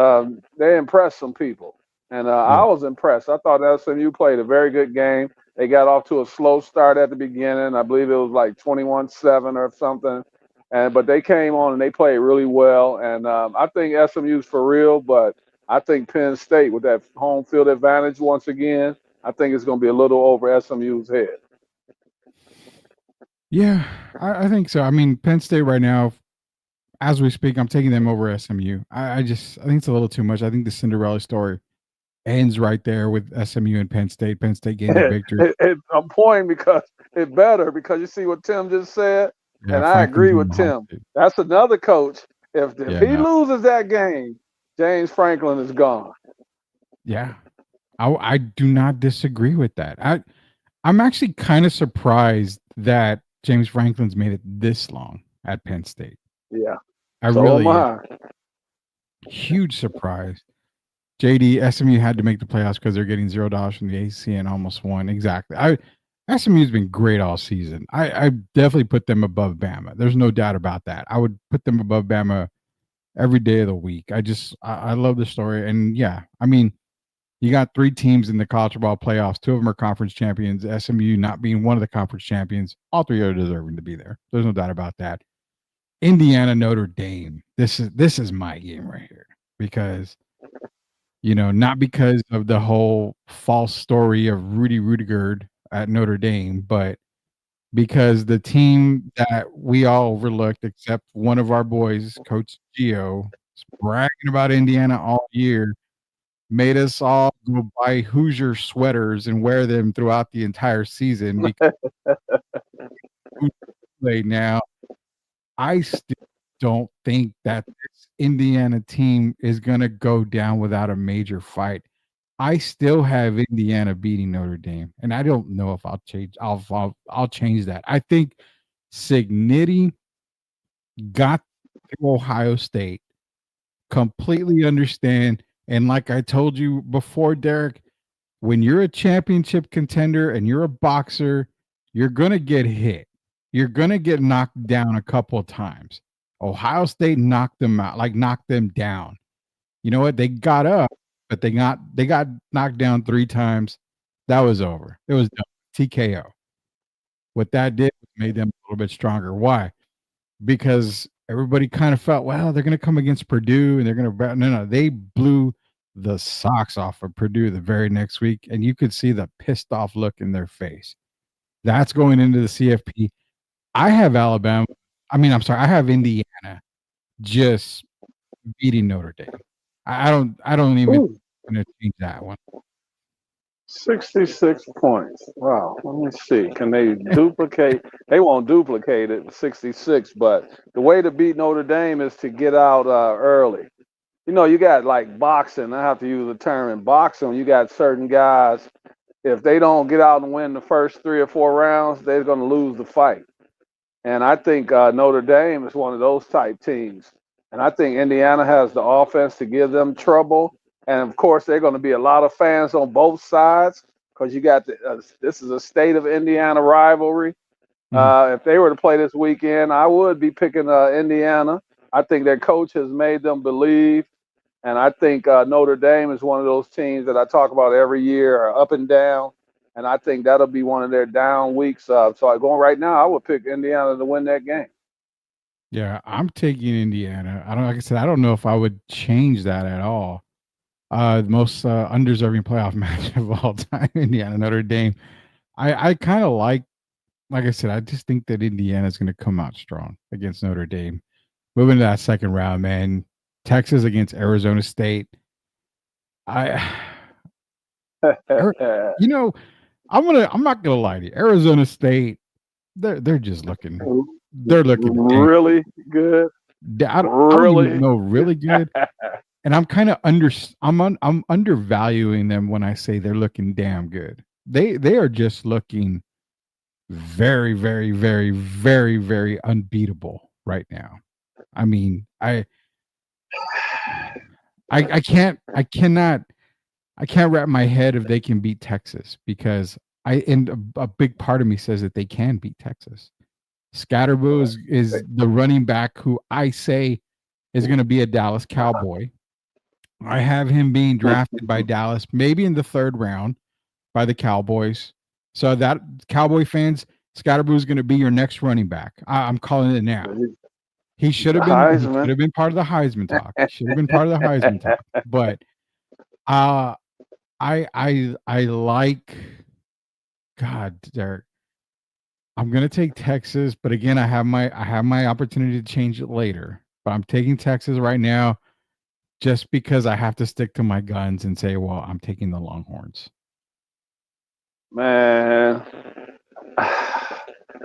they impressed some people. And I Yeah. was impressed. I thought SMU played a very good game. They got off to a slow start at the beginning. I believe it was like 21-7 or something. But they came on and they played really well. And I think SMU's for real, but I think Penn State with that home field advantage once again, I think it's going to be a little over SMU's head. Yeah, I think so. I mean, Penn State right now, as we speak, I'm taking them over SMU. I think it's a little too much. I think the Cinderella story ends right there with SMU and Penn State. Penn State getting the victory. I'm pointing because it better because you see what Tim just said, Yeah, and I Franklin's agree in with the hot Tim. seat. That's another coach. If Yeah, he no. loses that game, James Franklin is gone. Yeah, I do not disagree with that. I'm actually kind of surprised that James Franklin's made it this long at Penn State. Yeah, I so really am I. huge surprise. JD, SMU had to make the playoffs because they're getting $0 from the AC and almost won. Exactly. SMU's been great all season. I definitely put them above Bama. There's no doubt about that. I would put them above Bama every day of the week. I love the story. And yeah, I mean, you got 3 teams in the college football playoffs. 2 of them are conference champions. SMU not being one of the conference champions. All 3 are deserving to be there. There's no doubt about that. Indiana, Notre Dame. This is my game right here because, not because of the whole false story of Rudy Rudigard at Notre Dame, but because the team that we all overlooked, except one of our boys, Coach Gio, is bragging about Indiana all year, made us all go buy Hoosier sweaters and wear them throughout the entire season because now I still don't think that this Indiana team is going to go down without a major fight. I still have Indiana beating Notre Dame, and I don't know if I'll change. I'll change that. I think Cignetti got to Ohio State, completely understand. And like I told you before, Derek, when you're a championship contender and you're a boxer, you're going to get hit. You're going to get knocked down a couple of times. Ohio State knocked them out, knocked them down. You know what? They got up, but they got knocked down 3 times. That was over. It was done. TKO. What that did made them a little bit stronger. Why? Because everybody kind of felt, well, they're going to come against Purdue and they're going to – no, they blew the socks off of Purdue the very next week, and you could see the pissed off look in their face. That's going into the CFP. I have Alabama. I have Indiana just beating Notre Dame. I don't even going to change that one. 66 points. Wow. Let me see. Can they duplicate? They won't duplicate it, 66. But the way to beat Notre Dame is to get out early. You got like boxing. I have to use the term in boxing. You got certain guys. If they don't get out and win the first 3 or 4 rounds, they're going to lose the fight. And I think Notre Dame is one of those type teams. And I think Indiana has the offense to give them trouble. And, of course, there are going to be a lot of fans on both sides because you got this is a state of Indiana rivalry. If they were to play this weekend, I would be picking Indiana. I think their coach has made them believe. And I think Notre Dame is one of those teams that I talk about every year, up and down. And I think that'll be one of their down weeks. So going right now, I would pick Indiana to win that game. Yeah, I'm taking Indiana. Like I said, I don't know if I would change that at all. The most undeserving playoff match of all time, Indiana Notre Dame. I kind of like I said, I just think that Indiana is going to come out strong against Notre Dame. Moving to that second round, man. Texas against Arizona State. I'm not gonna lie to you. Arizona State, they're just looking. They're looking really good. I don't even know really good. And I'm kind of I'm undervaluing them when I say they're looking damn good. They are just looking very, very, very, very, very unbeatable right now. I mean, I cannot wrap my head if they can beat Texas because a big part of me says that they can beat Texas. Scatterboo is the running back who I say is going to be a Dallas Cowboy. I have him being drafted by Dallas, maybe in the 3rd round by the Cowboys. So that Cowboy fans, Scottaboo is going to be your next running back. I'm calling it now. He should have been. He should have been part of the Heisman talk. He should have been part of the Heisman talk. But I like. God, Derek. I'm gonna take Texas, but again, I have my opportunity to change it later. But I'm taking Texas right now, just because I have to stick to my guns and say, well, I'm taking the Longhorns. Man,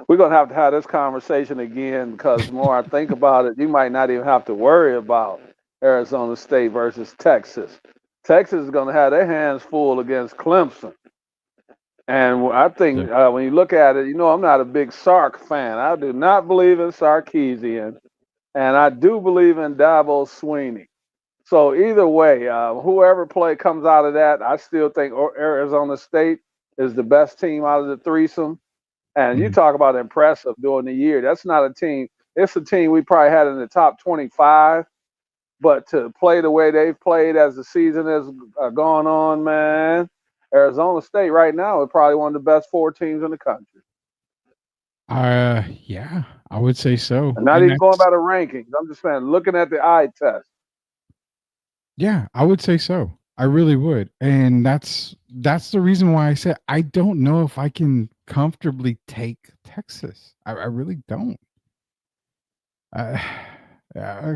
we're gonna have to have this conversation again because the more I think about it, you might not even have to worry about Arizona State versus Texas. Texas is gonna have their hands full against Clemson. And I think when you look at it, you know, I'm not a big Sark fan. I do not believe in Sarkisian, and I do believe in Dabo Swinney. So either way, whoever play comes out of that, I still think Arizona State is the best team out of the threesome. And you talk about impressive during the year. That's not a team. It's a team we probably had in the top 25. But to play the way they've played as the season has gone on, man, Arizona State right now is probably one of the best 4 teams in the country. Yeah, I would say so. And not even going by the rankings. I'm just saying, looking at the eye test. Yeah, I would say so. I really would. And that's the reason why I said I don't know if I can comfortably take Texas. I really don't. A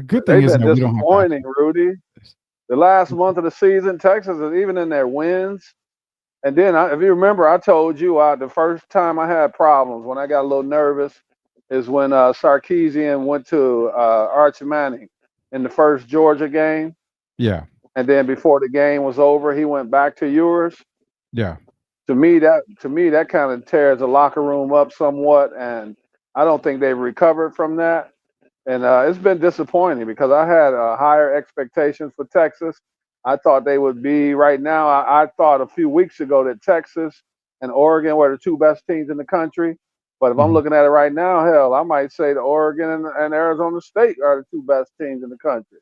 good thing is that we don't have disappointing, Rudy. The last month of the season, Texas is even in their wins. And then, if you remember, I told you the first time I had problems, when I got a little nervous, is when Sarkisian went to Arch Manning in the first Georgia game. Yeah. And then before the game was over, he went back to yours. Yeah. To me, that kind of tears the locker room up somewhat, and I don't think they've recovered from that. And it's been disappointing because I had higher expectations for Texas. I thought they would be right now. I thought a few weeks ago that Texas and Oregon were the 2 best teams in the country. But if I'm looking at it right now, hell, I might say that Oregon and Arizona State are the 2 best teams in the country.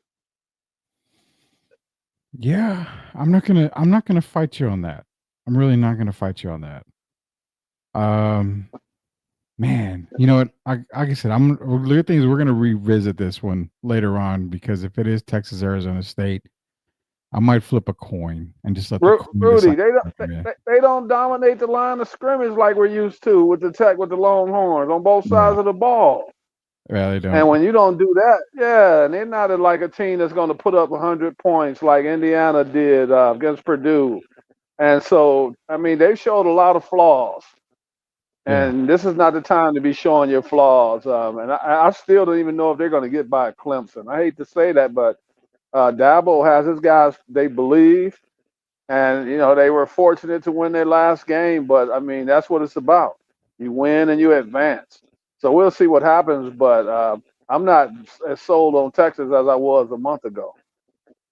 Yeah, I'm not gonna fight you on that. I'm really not gonna fight you on that. Man, you know what? Like I said, the thing is we're gonna revisit this one later on because if it is Texas, Arizona State, I might flip a coin and just let the coin Rudy, decide. they don't dominate the line of scrimmage like we're used to with the Longhorns on both sides of the ball. Yeah, they don't. And when you don't do that, yeah, and they're not like a team that's going to put up 100 points like Indiana did against Purdue. And so, I mean, they've showed a lot of flaws. And this is not the time to be showing your flaws. And I still don't even know if they're going to get by Clemson. I hate to say that, but Dabo has his guys, they believe. And, you know, they were fortunate to win their last game. But, I mean, that's what it's about. You win and you advance. So we'll see what happens. But I'm not as sold on Texas as I was a month ago.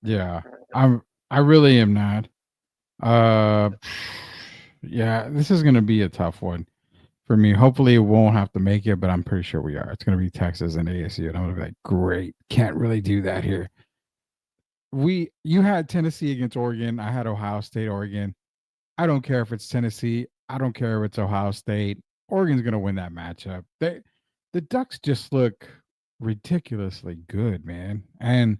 Yeah, I really am not. Yeah, this is going to be a tough one for me. Hopefully, it won't have to make it, but I'm pretty sure we are. It's going to be Texas and ASU, and I'm going to be like, great, can't really do that here. You had Tennessee against Oregon. I had Ohio State, Oregon. I don't care if it's Tennessee. I don't care if it's Ohio State. Oregon's going to win that matchup. The Ducks just look ridiculously good, man, and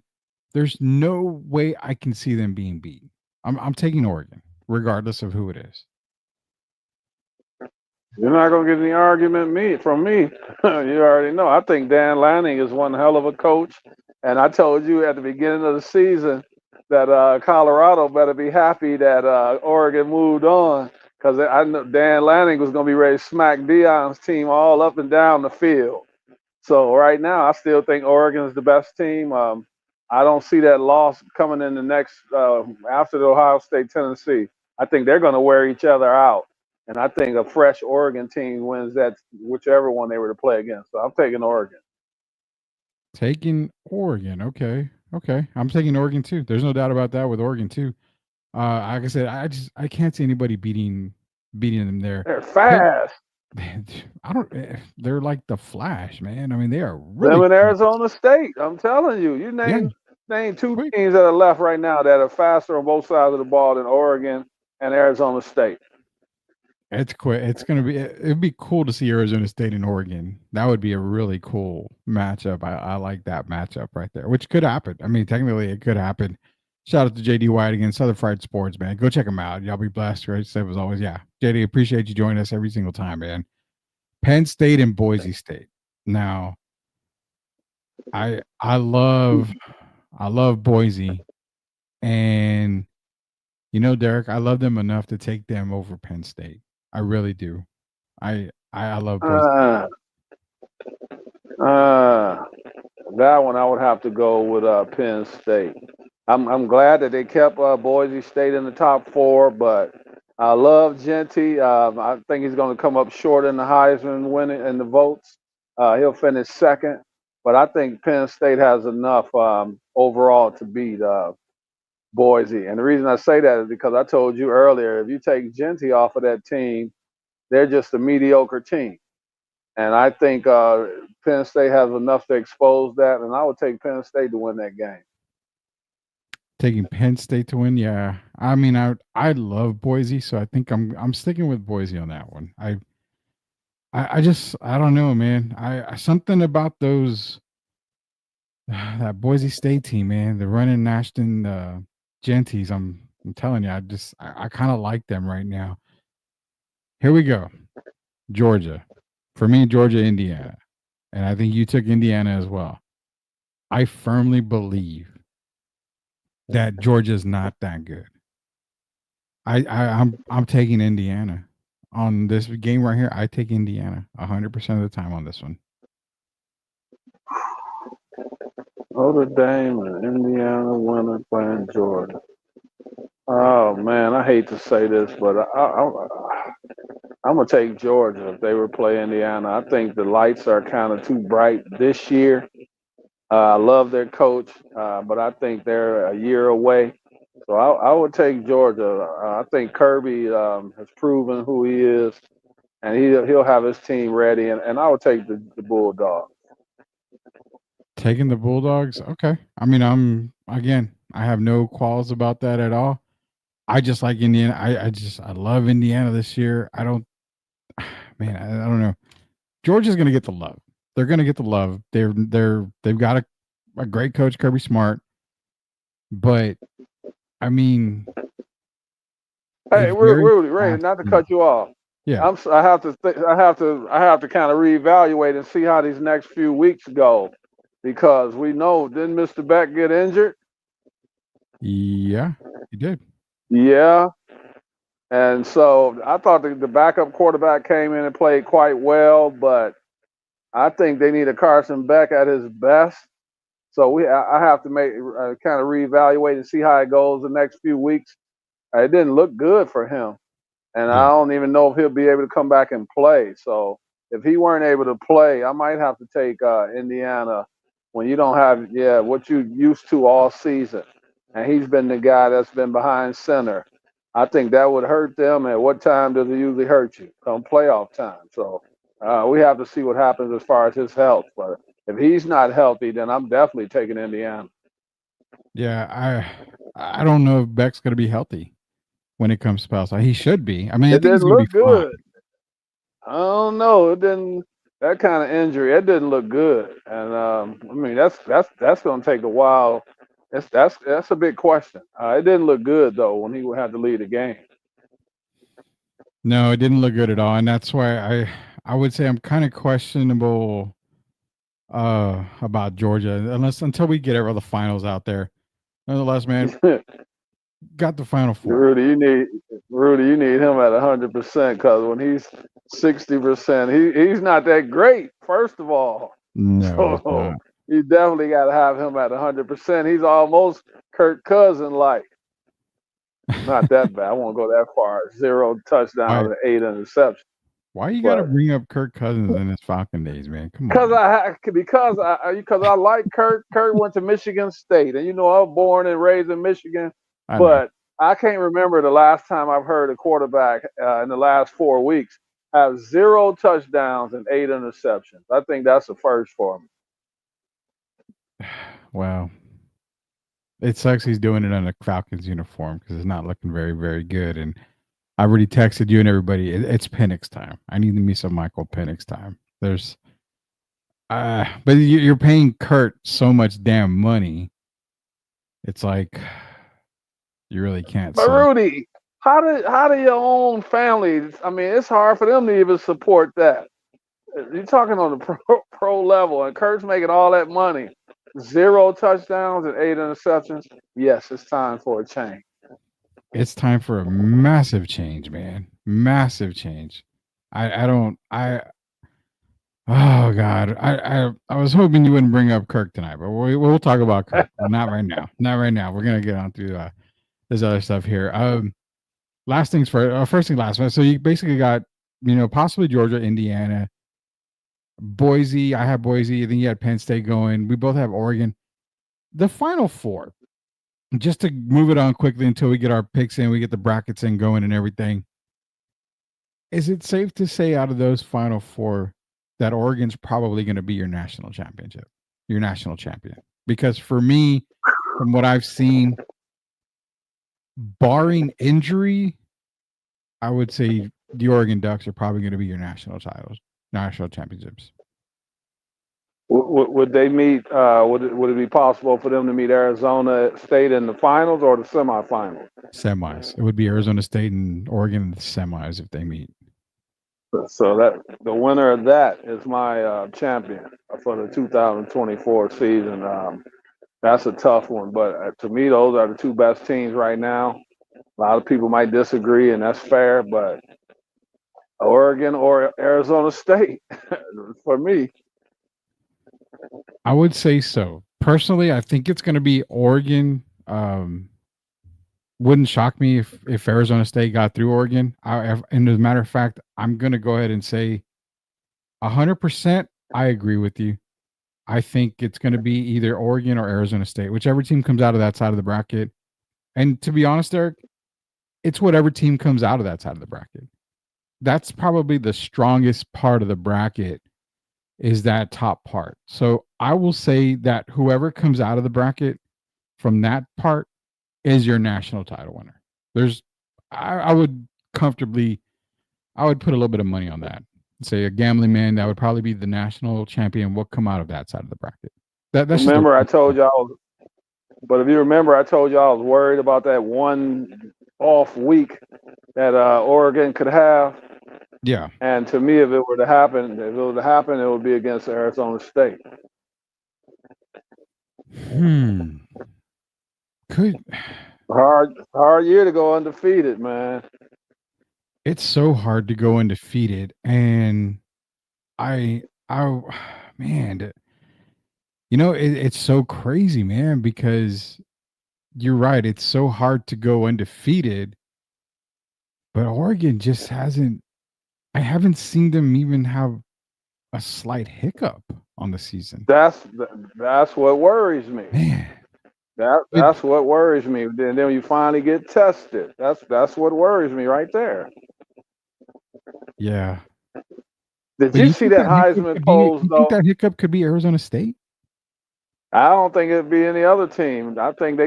there's no way I can see them being beaten. I'm taking Oregon, regardless of who it is. You're not going to get any argument from me. You already know. I think Dan Lanning is one hell of a coach. And I told you at the beginning of the season that Colorado better be happy that Oregon moved on because I know Dan Lanning was going to be ready to smack Deion's team all up and down the field. So right now, I still think Oregon is the best team. I don't see that loss coming in the next after the Ohio State Tennessee. I think they're going to wear each other out. And I think a fresh Oregon team wins that whichever one they were to play against. So I'm taking Oregon. Taking Oregon. Okay. I'm taking Oregon too. There's no doubt about that with Oregon too. Like I said, I can't see anybody beating them there. They're fast. They're like the Flash, man. I mean, they are really them in Arizona State. I'm telling you. You name Name two Quick. teams that are left right now that are faster on both sides of the ball than Oregon and Arizona State. It's quick. It's gonna be. It'd be cool to see Arizona State and Oregon. That would be a really cool matchup. I like that matchup right there, which could happen. I mean, technically, it could happen. Shout out to JD White against Southern Fried Sports, man. Go check them out. Y'all be blessed. Right, Steph, as always. Yeah, JD, appreciate you joining us every single time, man. Penn State and Boise State. Now, I love Boise, and Derek, I love them enough to take them over Penn State. I really do. I love Boise. That one I would have to go with Penn State. I'm glad that they kept Boise State in the top 4, but I love Genty. I think he's going to come up short in the Heisman winning in the votes. He'll finish second, but I think Penn State has enough overall to beat Boise. And the reason I say that is because I told you earlier, if you take Genty off of that team, they're just a mediocre team. And I think Penn State has enough to expose that, and I would take Penn State to win that game. Taking Penn State to win, yeah. I mean, I love Boise, so I think I'm sticking with Boise on that one. I just I don't know, man. I something about those that Boise State team, man. The running Ashton Genties. I'm telling you, I kind of like them right now. Here we go, Georgia. For me, Georgia, Indiana, and I think you took Indiana as well. I firmly believe that Georgia's not that good. I'm taking Indiana on this game right here. I take Indiana 100% of the time on this one. Notre Dame and Indiana winner playing Georgia. Oh man, I hate to say this, but I'm gonna take Georgia if they were playing Indiana. I think the lights are kind of too bright this year. I love their coach, but I think they're a year away. So I would take Georgia. I think Kirby has proven who he is, and he'll have his team ready. And I would take the Bulldogs. Taking the Bulldogs, okay. I mean, I have no qualms about that at all. I just like Indiana. I love Indiana this year. I don't know. Georgia's gonna get the love. They're gonna get the love. They've got a great coach, Kirby Smart. But I mean, hey, Rudy, Ray, not to cut you off. Yeah, I have to kind of reevaluate and see how these next few weeks go, because we know, didn't Mr. Beck get injured? Yeah, he did. Yeah. And so I thought the backup quarterback came in and played quite well, but I think they need a Carson Beck at his best. So I have to kind of reevaluate and see how it goes the next few weeks. It didn't look good for him, and I don't even know if he'll be able to come back and play. So if he weren't able to play, I might have to take Indiana when you don't have what you used to all season, and he's been the guy that's been behind center. I think that would hurt them. At what time does it usually hurt you? Come playoff time. So we have to see what happens as far as his health. But if he's not healthy, then I'm definitely taking Indiana. Yeah, I don't know if Beck's going to be healthy when it comes to Palestine. He should be. I mean, it didn't look good. I don't know. It didn't. That kind of injury, it didn't look good. And I mean, that's going to take a while. That's a big question. It didn't look good though when he had to lead the game. No, it didn't look good at all, and that's why I would say I'm kind of questionable about Georgia, until we get the finals out there. Nonetheless, man, got the Final Four. Rudy, you need him at 100%, because when he's 60%, he's not that great. First of all, no, you definitely got to have him at 100%. He's almost Kirk Cousins like. Not that bad. I won't go that far. 0 touchdowns and 8 interceptions. Why you got to bring up Kirk Cousins in his Falcon days, man? Come on. Because I like Kirk. Kirk went to Michigan State, and I was born and raised in Michigan. But I can't remember the last time I've heard a quarterback in the last 4 weeks have 0 touchdowns and 8 interceptions. I think that's a first for me. Wow. It sucks he's doing it in a Falcons uniform because it's not looking very, very good. And I already texted you and everybody. It's Penix time. I need me some Michael Penix time. There's, but you're paying Kurt so much damn money. It's like you really can't. But Rudy, how do your own family? I mean, it's hard for them to even support that. You're talking on the pro level, and Kurt's making all that money, 0 touchdowns and 8 interceptions. Yes, it's time for a change. It's time for a massive change, man. Massive change. Oh God. I was hoping you wouldn't bring up Kirk tonight, but we'll talk about Kirk. Not right now. Not right now. We're gonna get on to this other stuff here. Last things first. First thing last. So you basically got, possibly Georgia, Indiana, Boise. I have Boise. Then you had Penn State going. We both have Oregon. The Final Four. Just to move it on quickly until we get our picks in, we get the brackets in going and everything. Is it safe to say out of those Final Four that Oregon's probably going to be your national champion? Because for me, from what I've seen, barring injury, I would say the Oregon Ducks are probably going to be your national championships. Would they meet? Would it be possible for them to meet Arizona State in the finals or the semifinals? Semis. It would be Arizona State and Oregon in the semis if they meet. So that the winner of that is my champion for the 2024 season. That's a tough one, but to me, those are the two best teams right now. A lot of people might disagree, and that's fair, but Oregon or Arizona State for me. I would say so. Personally, I think it's going to be Oregon. Wouldn't shock me if Arizona State got through Oregon. And as a matter of fact, I'm going to go ahead and say 100% I agree with you. I think it's going to be either Oregon or Arizona State, whichever team comes out of that side of the bracket. And to be honest, Eric, it's whatever team comes out of that side of the bracket. That's probably the strongest part of the bracket is that top part. So I will say that whoever comes out of the bracket from that part is your national title winner. I would put a little bit of money on that. Say a gambling man, that would probably be the national champion will come out of that side of the bracket. Remember, I told y'all, but if you remember, I told y'all I was worried about that one off week that Oregon could have. Yeah. And to me, if it were to happen, it would be against Arizona State. Could hard year to go undefeated, man. It's so hard to go undefeated, and man, it's so crazy, man, because you're right. It's so hard to go undefeated, but Oregon just I haven't seen them even have a slight hiccup on the season. That's what worries me. Man. That's what worries me. And then you finally get tested. That's what worries me right there. Yeah. Did you see that Heisman polls, though? You think that hiccup could be Arizona State? I don't think it'd be any other team. I think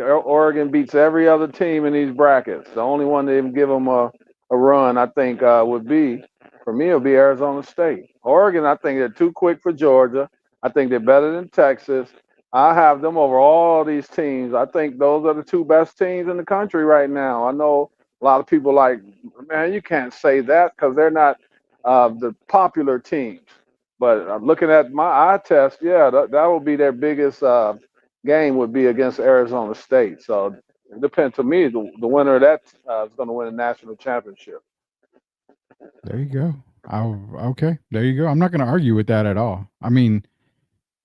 Oregon beats every other team in these brackets. The only one that even give them a run, I think, would be Arizona State. Oregon, I think they're too quick for Georgia. I think they're better than Texas. I have them over all these teams. I think those are the two best teams in the country right now. I know a lot of people like, man, you can't say that because they're not the popular teams. But I'm looking at my eye test, yeah, that would be their biggest game would be against Arizona State. So it depends. To me, the winner of that is going to win a national championship. There you go. Okay, there you go. I'm not going to argue with that at all. I mean,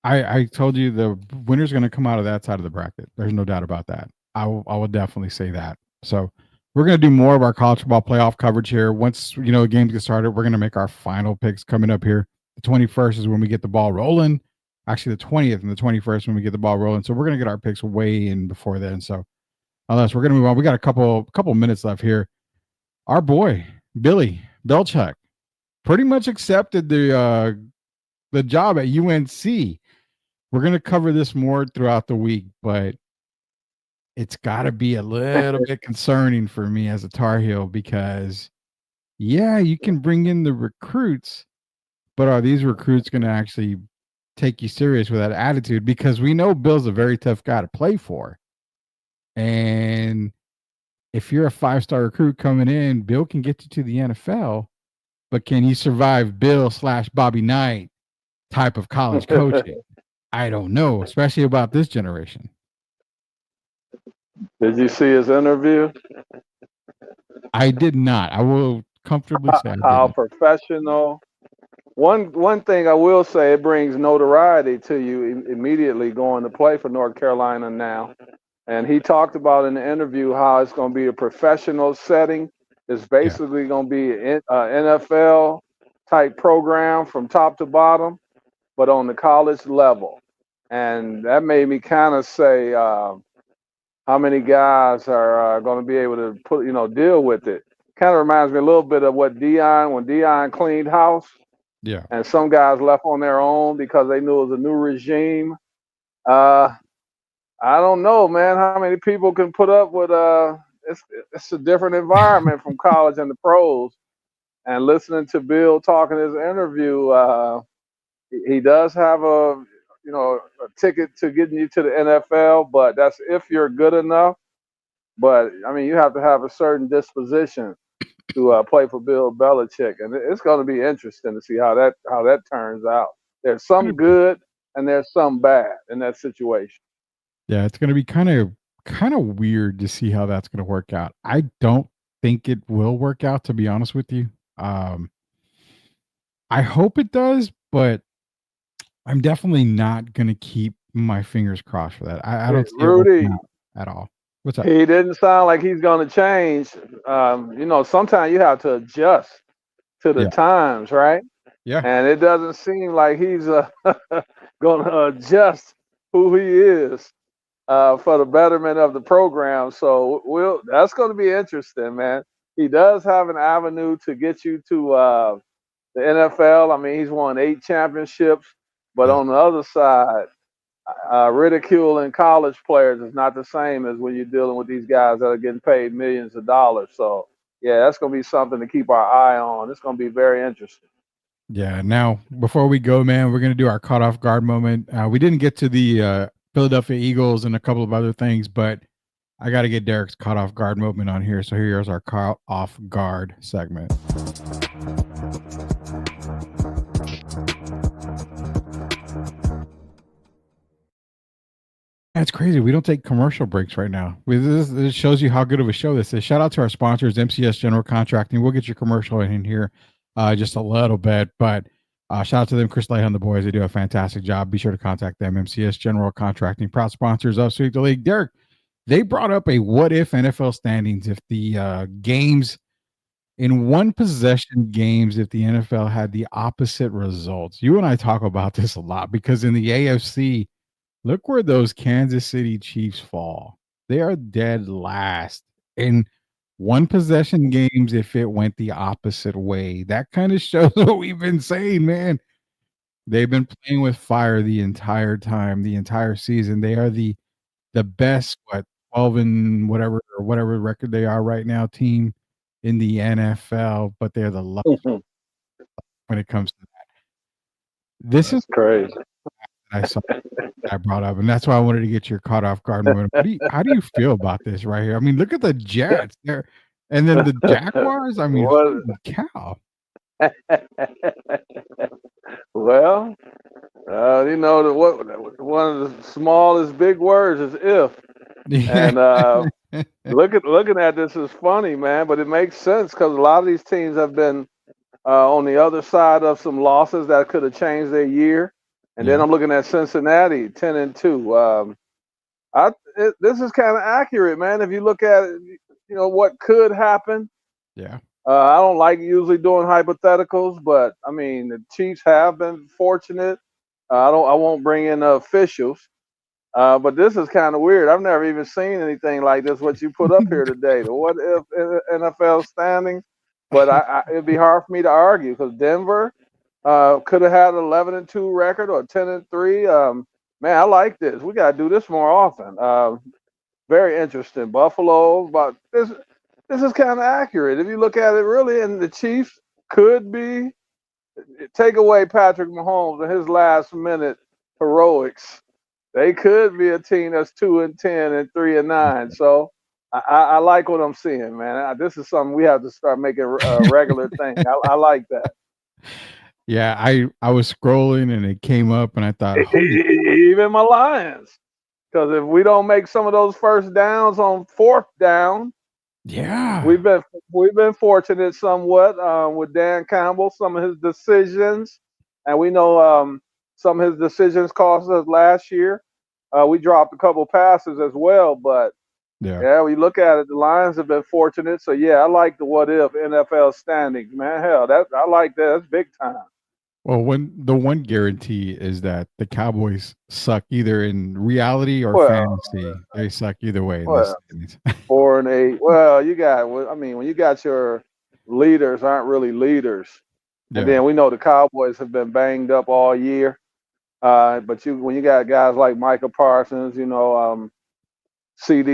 I told you the winner's going to come out of that side of the bracket. There's no doubt about that. I will definitely say that. So we're going to do more of our college football playoff coverage here. Once, games get started, we're going to make our final picks coming up here. The 21st is when we get the ball rolling. Actually, the 20th and the 21st when we get the ball rolling. So we're going to get our picks way in before then. So unless we're going to move on, we got a couple minutes left here. Our boy, Billy Belichick, pretty much accepted the job at UNC. We're going to cover this more throughout the week, but it's got to be a little bit concerning for me as a Tar Heel because, yeah, you can bring in the recruits, but are these recruits going to actually take you serious with that attitude? Because we know Bill's a very tough guy to play for. And if you're a 5-star recruit coming in, Bill can get you to the NFL, but can you survive Bill / Bobby Knight type of college coaching? I don't know, especially about this generation. Did you see his interview? I did not. I will comfortably say How I professional. One thing I will say, it brings notoriety to you immediately going to play for North Carolina now. And he talked about in the interview how it's going to be a professional setting. It's basically going to be an NFL type program from top to bottom, but on the college level. And that made me kind of say, how many guys are going to be able to deal with it. Kind of reminds me a little bit of what when Deion cleaned house. Yeah. And some guys left on their own because they knew it was a new regime. I don't know, man, how many people can put up with it's a different environment from college and the pros. And listening to Bill talk in his interview, he does have a ticket to getting you to the NFL, but that's if you're good enough. But I mean, you have to have a certain disposition to play for Bill Belichick, and it's going to be interesting to see how that turns out. There's some good and there's some bad in that situation. Yeah, it's going to be kind of weird to see how that's going to work out. I don't think it will work out, to be honest with you. I hope it does, but I'm definitely not going to keep my fingers crossed for that. I don't see Rudy, it at all. What's up? He didn't sound like he's going to change. Sometimes you have to adjust to the times, right? Yeah. And it doesn't seem like he's going to adjust who he is for the betterment of the program. So that's going to be interesting, man. He does have an avenue to get you to the NFL. I mean, he's won 8 championships, but on the other side, ridiculing college players is not the same as when you're dealing with these guys that are getting paid millions of dollars. So, yeah, that's going to be something to keep our eye on. It's going to be very interesting. Yeah. Now, before we go, man, we're going to do our caught off guard moment. We didn't get to the Philadelphia Eagles and a couple of other things, but I got to get Derek's caught off guard moment on here. So here's our caught off guard segment. That's crazy. We don't take commercial breaks right now. This shows you how good of a show this is. Shout out to our sponsors, MCS General Contracting. We'll get your commercial in here just a little bit, but shout out to them, Chris Leigh and the boys. They do a fantastic job. Be sure to contact them. MCS General Contracting, proud sponsors of Sweep the League. Derek, they brought up a what if NFL standings if the games in one possession games if the NFL had the opposite results. You and I talk about this a lot because in the AFC, look where those Kansas City Chiefs fall. They are dead last in one possession games if it went the opposite way. That kind of shows what we've been saying, man. They've been playing with fire the entire time, the entire season. They are the best, 12 and whatever record they are right now team in the NFL, but they're the lowest when it comes to that. This is crazy. I brought up, and that's why I wanted to get your caught off guard moment. How do you feel about this right here? I mean, look at the Jets there, and then the Jaguars. I mean, holy cow! Well, one of the smallest big words is if, and looking at this is funny, man, but it makes sense because a lot of these teams have been on the other side of some losses that could have changed their year. And then I'm looking at Cincinnati, 10-2. This is kind of accurate, man. If you look at what could happen. Yeah. I don't like usually doing hypotheticals, but I mean the Chiefs have been fortunate. I won't bring in the officials, but this is kind of weird. I've never even seen anything like this. What you put up here today, the what if NFL standings, but it'd be hard for me to argue because Denver. Could have had an 11-2 record or 10-3. Man, I like this. We got to do this more often. very interesting. Buffalo, but this is kind of accurate if you look at it really. And the Chiefs could be take away Patrick Mahomes and his last minute heroics. They could be a team that's 2-10 and 3-9. So I like what I'm seeing, man. This is something we have to start making a regular thing. I like that. Yeah, I was scrolling and it came up and I thought, Even my Lions, because if we don't make some of those first downs on fourth down, yeah, we've been fortunate somewhat with Dan Campbell, some of his decisions, and we know some of his decisions cost us last year. We dropped a couple passes as well, but yeah, we look at it. The Lions have been fortunate, so yeah, I like the what if NFL standings, man. Hell, I like that. That's big time. Well, the one guarantee is that the Cowboys suck either in reality or fantasy. They suck either way. 4-8. Well, you got. I mean, when you got your leaders aren't really leaders, and then we know the Cowboys have been banged up all year. But when you got guys like Micah Parsons, CeeDee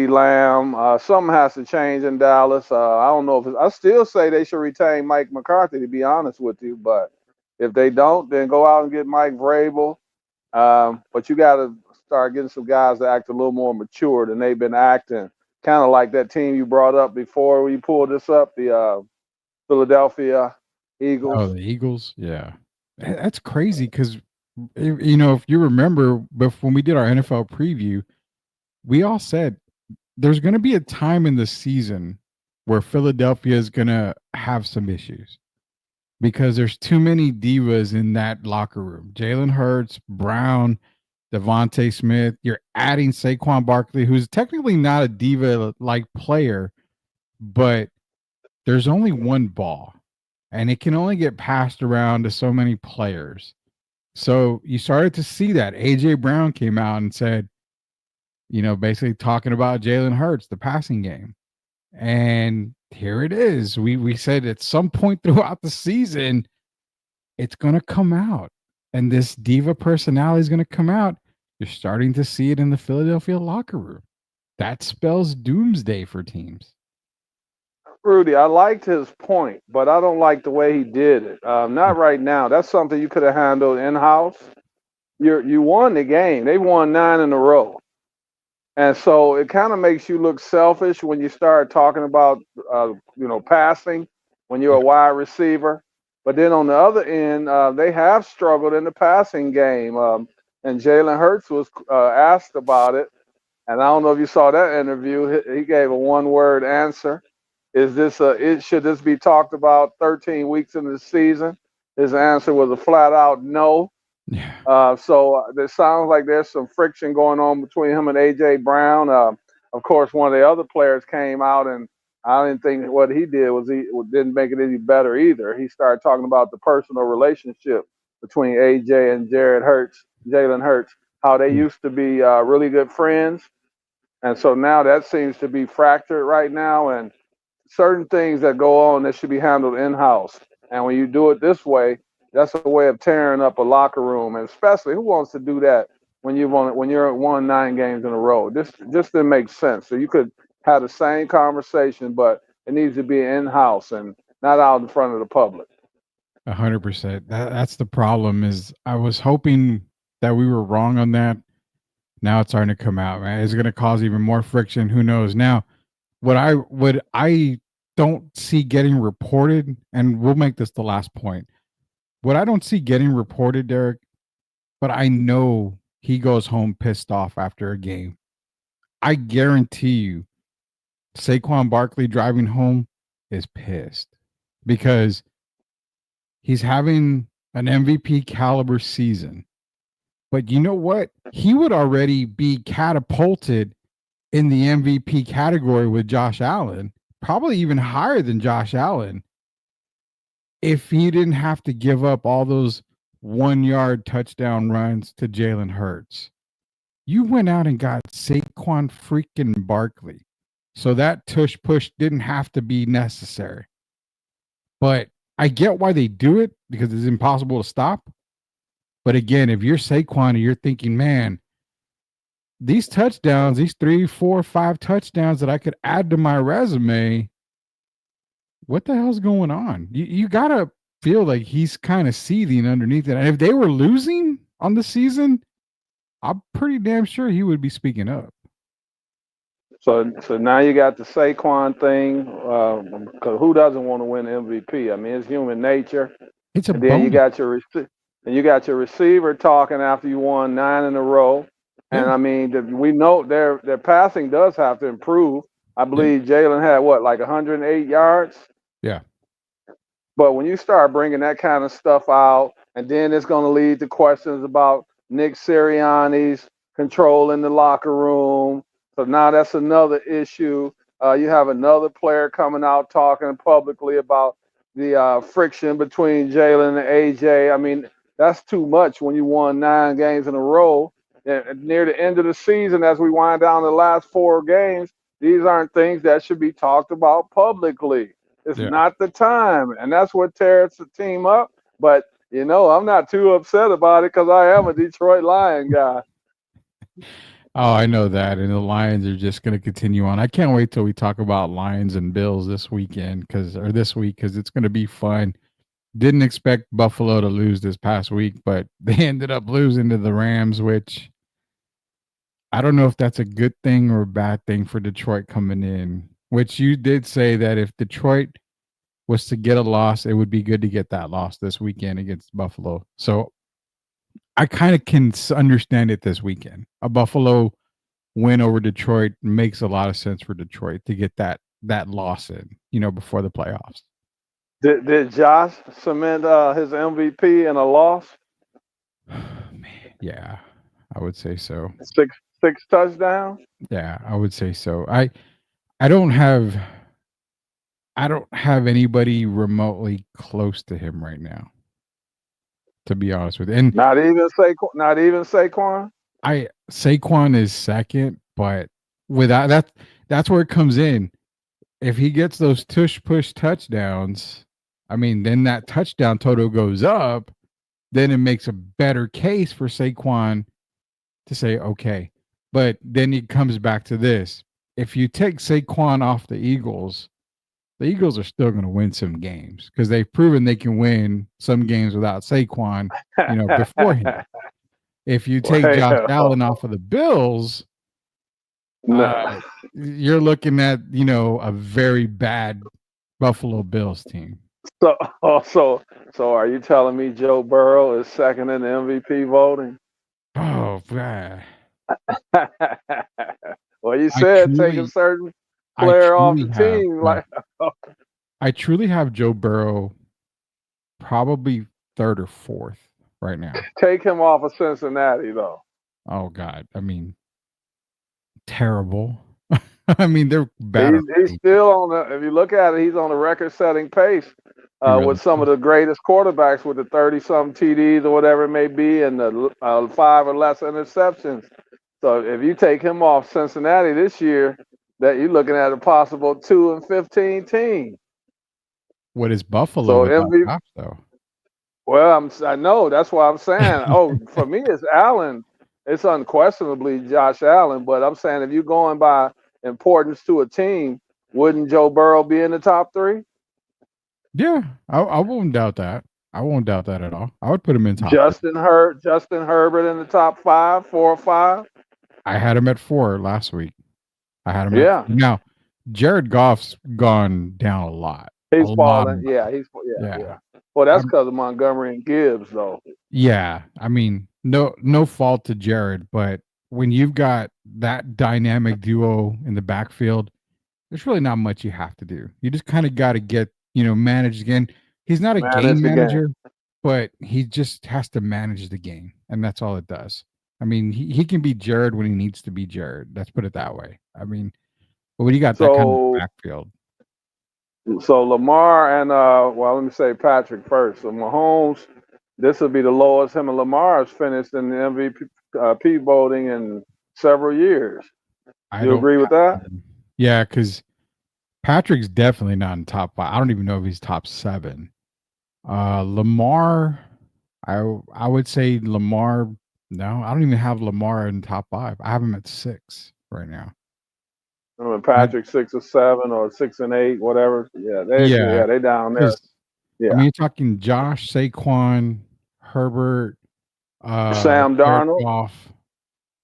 Lamb, something has to change in Dallas. I don't know if I still say they should retain Mike McCarthy, to be honest with you, but if they don't, then go out and get Mike Vrabel. But you got to start getting some guys that act a little more mature than they've been acting. Kind of like that team you brought up before we pulled this up, the Philadelphia Eagles. Oh, the Eagles? Yeah. That's crazy because, if you remember, when we did our NFL preview, we all said there's going to be a time in the season where Philadelphia is going to have some issues. Because there's too many divas in that locker room. Jalen Hurts, Brown, Devontae Smith. You're adding Saquon Barkley, who's technically not a diva-like player, but there's only one ball, and it can only get passed around to so many players. So you started to see that. A.J. Brown came out and said, basically talking about Jalen Hurts, the passing game. And here it is. We said at some point throughout the season, it's going to come out. And this diva personality is going to come out. You're starting to see it in the Philadelphia locker room. That spells doomsday for teams. Rudy, I liked his point, but I don't like the way he did it. Not right now. That's something you could have handled in-house. You won the game. They won 9 in a row. And so it kind of makes you look selfish when you start talking about, passing when you're a wide receiver. But then on the other end, they have struggled in the passing game. And Jalen Hurts was asked about it. And I don't know if you saw that interview. He gave a one-word answer. Should this be talked about 13 weeks into the season? His answer was a flat-out no. Yeah. So it sounds like there's some friction going on between him and A.J. Brown. Of course, one of the other players came out, and I didn't think what he did didn't make it any better either. He started talking about the personal relationship between A.J. and Jalen Hurts, how they used to be really good friends. And so now that seems to be fractured right now, and certain things that go on that should be handled in-house. And when you do it this way, that's a way of tearing up a locker room, and especially who wants to do that when you're won 9 games in a row? This just didn't make sense. So you could have the same conversation, but it needs to be in-house and not out in front of the public. 100%. That's the problem. Is I was hoping that we were wrong on that. Now it's starting to come out, man. It's going to cause even more friction. Who knows? Now, what I don't see getting reported, and we'll make this the last point. What I don't see getting reported, Derek, but I know he goes home pissed off after a game. I guarantee you, Saquon Barkley driving home is pissed because he's having an MVP caliber season. But you know what? He would already be catapulted in the MVP category with Josh Allen, probably even higher than Josh Allen, if he didn't have to give up all those 1-yard touchdown runs to Jalen Hurts. You went out and got Saquon freaking Barkley. So that tush push didn't have to be necessary. But I get why they do it because it's impossible to stop. But again, if you're Saquon and you're thinking, man, these touchdowns, these 3, 4, 5 touchdowns that I could add to my resume, what the hell's going on? You gotta feel like he's kind of seething underneath it. And if they were losing on the season, I'm pretty damn sure he would be speaking up. So now you got the Saquon thing. Because who doesn't want to win MVP? I mean, it's human nature. It's a And then you bonus. got your receiver talking after you won 9 in a row. And Yeah. I mean, we know their passing does have to improve. I believe Jalen had like 108 yards. Yeah. But when you start bringing that kind of stuff out, and then it's going to lead to questions about Nick Sirianni's control in the locker room. So now that's another issue. You have another player coming out talking publicly about the friction between Jalen and AJ. I mean, that's too much when you won 9 games in a row. And near the end of the season, as we wind down the last 4 games, these aren't things that should be talked about publicly. It's not the time, and that's what tears the team up. But, I'm not too upset about it because I am a Detroit Lion guy. Oh, I know that. And the Lions are just going to continue on. I can't wait till we talk about Lions and Bills this week because it's going to be fun. Didn't expect Buffalo to lose this past week, but they ended up losing to the Rams, which I don't know if that's a good thing or a bad thing for Detroit coming in, which you did say that if Detroit was to get a loss, it would be good to get that loss this weekend against Buffalo. So I kind of can understand it this weekend. A Buffalo win over Detroit makes a lot of sense for Detroit to get that loss in, before the playoffs. Did Josh cement his MVP in a loss? Yeah, I would say so. 6 touchdowns? Yeah, I would say so. I don't have anybody remotely close to him right now, to be honest with you. And Not even Saquon? Saquon is second, but without that's where it comes in. If he gets those tush push touchdowns, I mean, then that touchdown total goes up. Then it makes a better case for Saquon to say, okay. But then it comes back to this. If you take Saquon off the Eagles are still going to win some games because they've proven they can win some games without Saquon, beforehand. If you take Josh Allen off of the Bills, you're looking at, a very bad Buffalo Bills team. So are you telling me Joe Burrow is second in the MVP voting? Oh, man. Well, you said take a certain player off the team. I truly have Joe Burrow probably 3rd or 4th right now. Take him off of Cincinnati, though. Oh, God. I mean, terrible. I mean, they're bad. He's still on if you look at it, he's on a record-setting pace with some of the greatest quarterbacks with the 30-something TDs or whatever it may be and the 5 or less interceptions. So if you take him off Cincinnati this year, that you're looking at a possible 2-15 team. What is Buffalo MVP, though? Well, I know. That's why I'm saying, for me, it's Allen. It's unquestionably Josh Allen. But I'm saying if you're going by importance to a team, wouldn't Joe Burrow be in the top 3? Yeah, I won't doubt that. I won't doubt that at all. I would put him in top. Justin Herbert in the top 5, 4 or 5. I had him at 4 last week. I had him. Yeah. Now, Jared Goff's gone down a lot. He's fallen. Yeah. Well, that's because of Montgomery and Gibbs, though. Yeah, I mean, no fault to Jared, but when you've got that dynamic duo in the backfield, there's really not much you have to do. You just kind of got to get, managed again. He's not a game manager, but he just has to manage the game, and that's all it does. I mean, he can be Jared when he needs to be Jared. Let's put it that way. I mean, but when you got that kind of backfield. So Lamar and let me say Patrick first. So Mahomes, this will be the lowest him and Lamar has finished in the MVP voting in several years. You agree with that? Yeah, because Patrick's definitely not in top 5. I don't even know if he's top 7. Lamar, I would say Lamar No, I don't even have Lamar in top 5. I have him at 6 right now. I mean, Patrick 6 or 7 or 6 and 8, whatever. Yeah, they down there. 'Cause, Yeah. I mean, you're talking Josh, Saquon, Herbert, Sam Jared Darnold. Goff.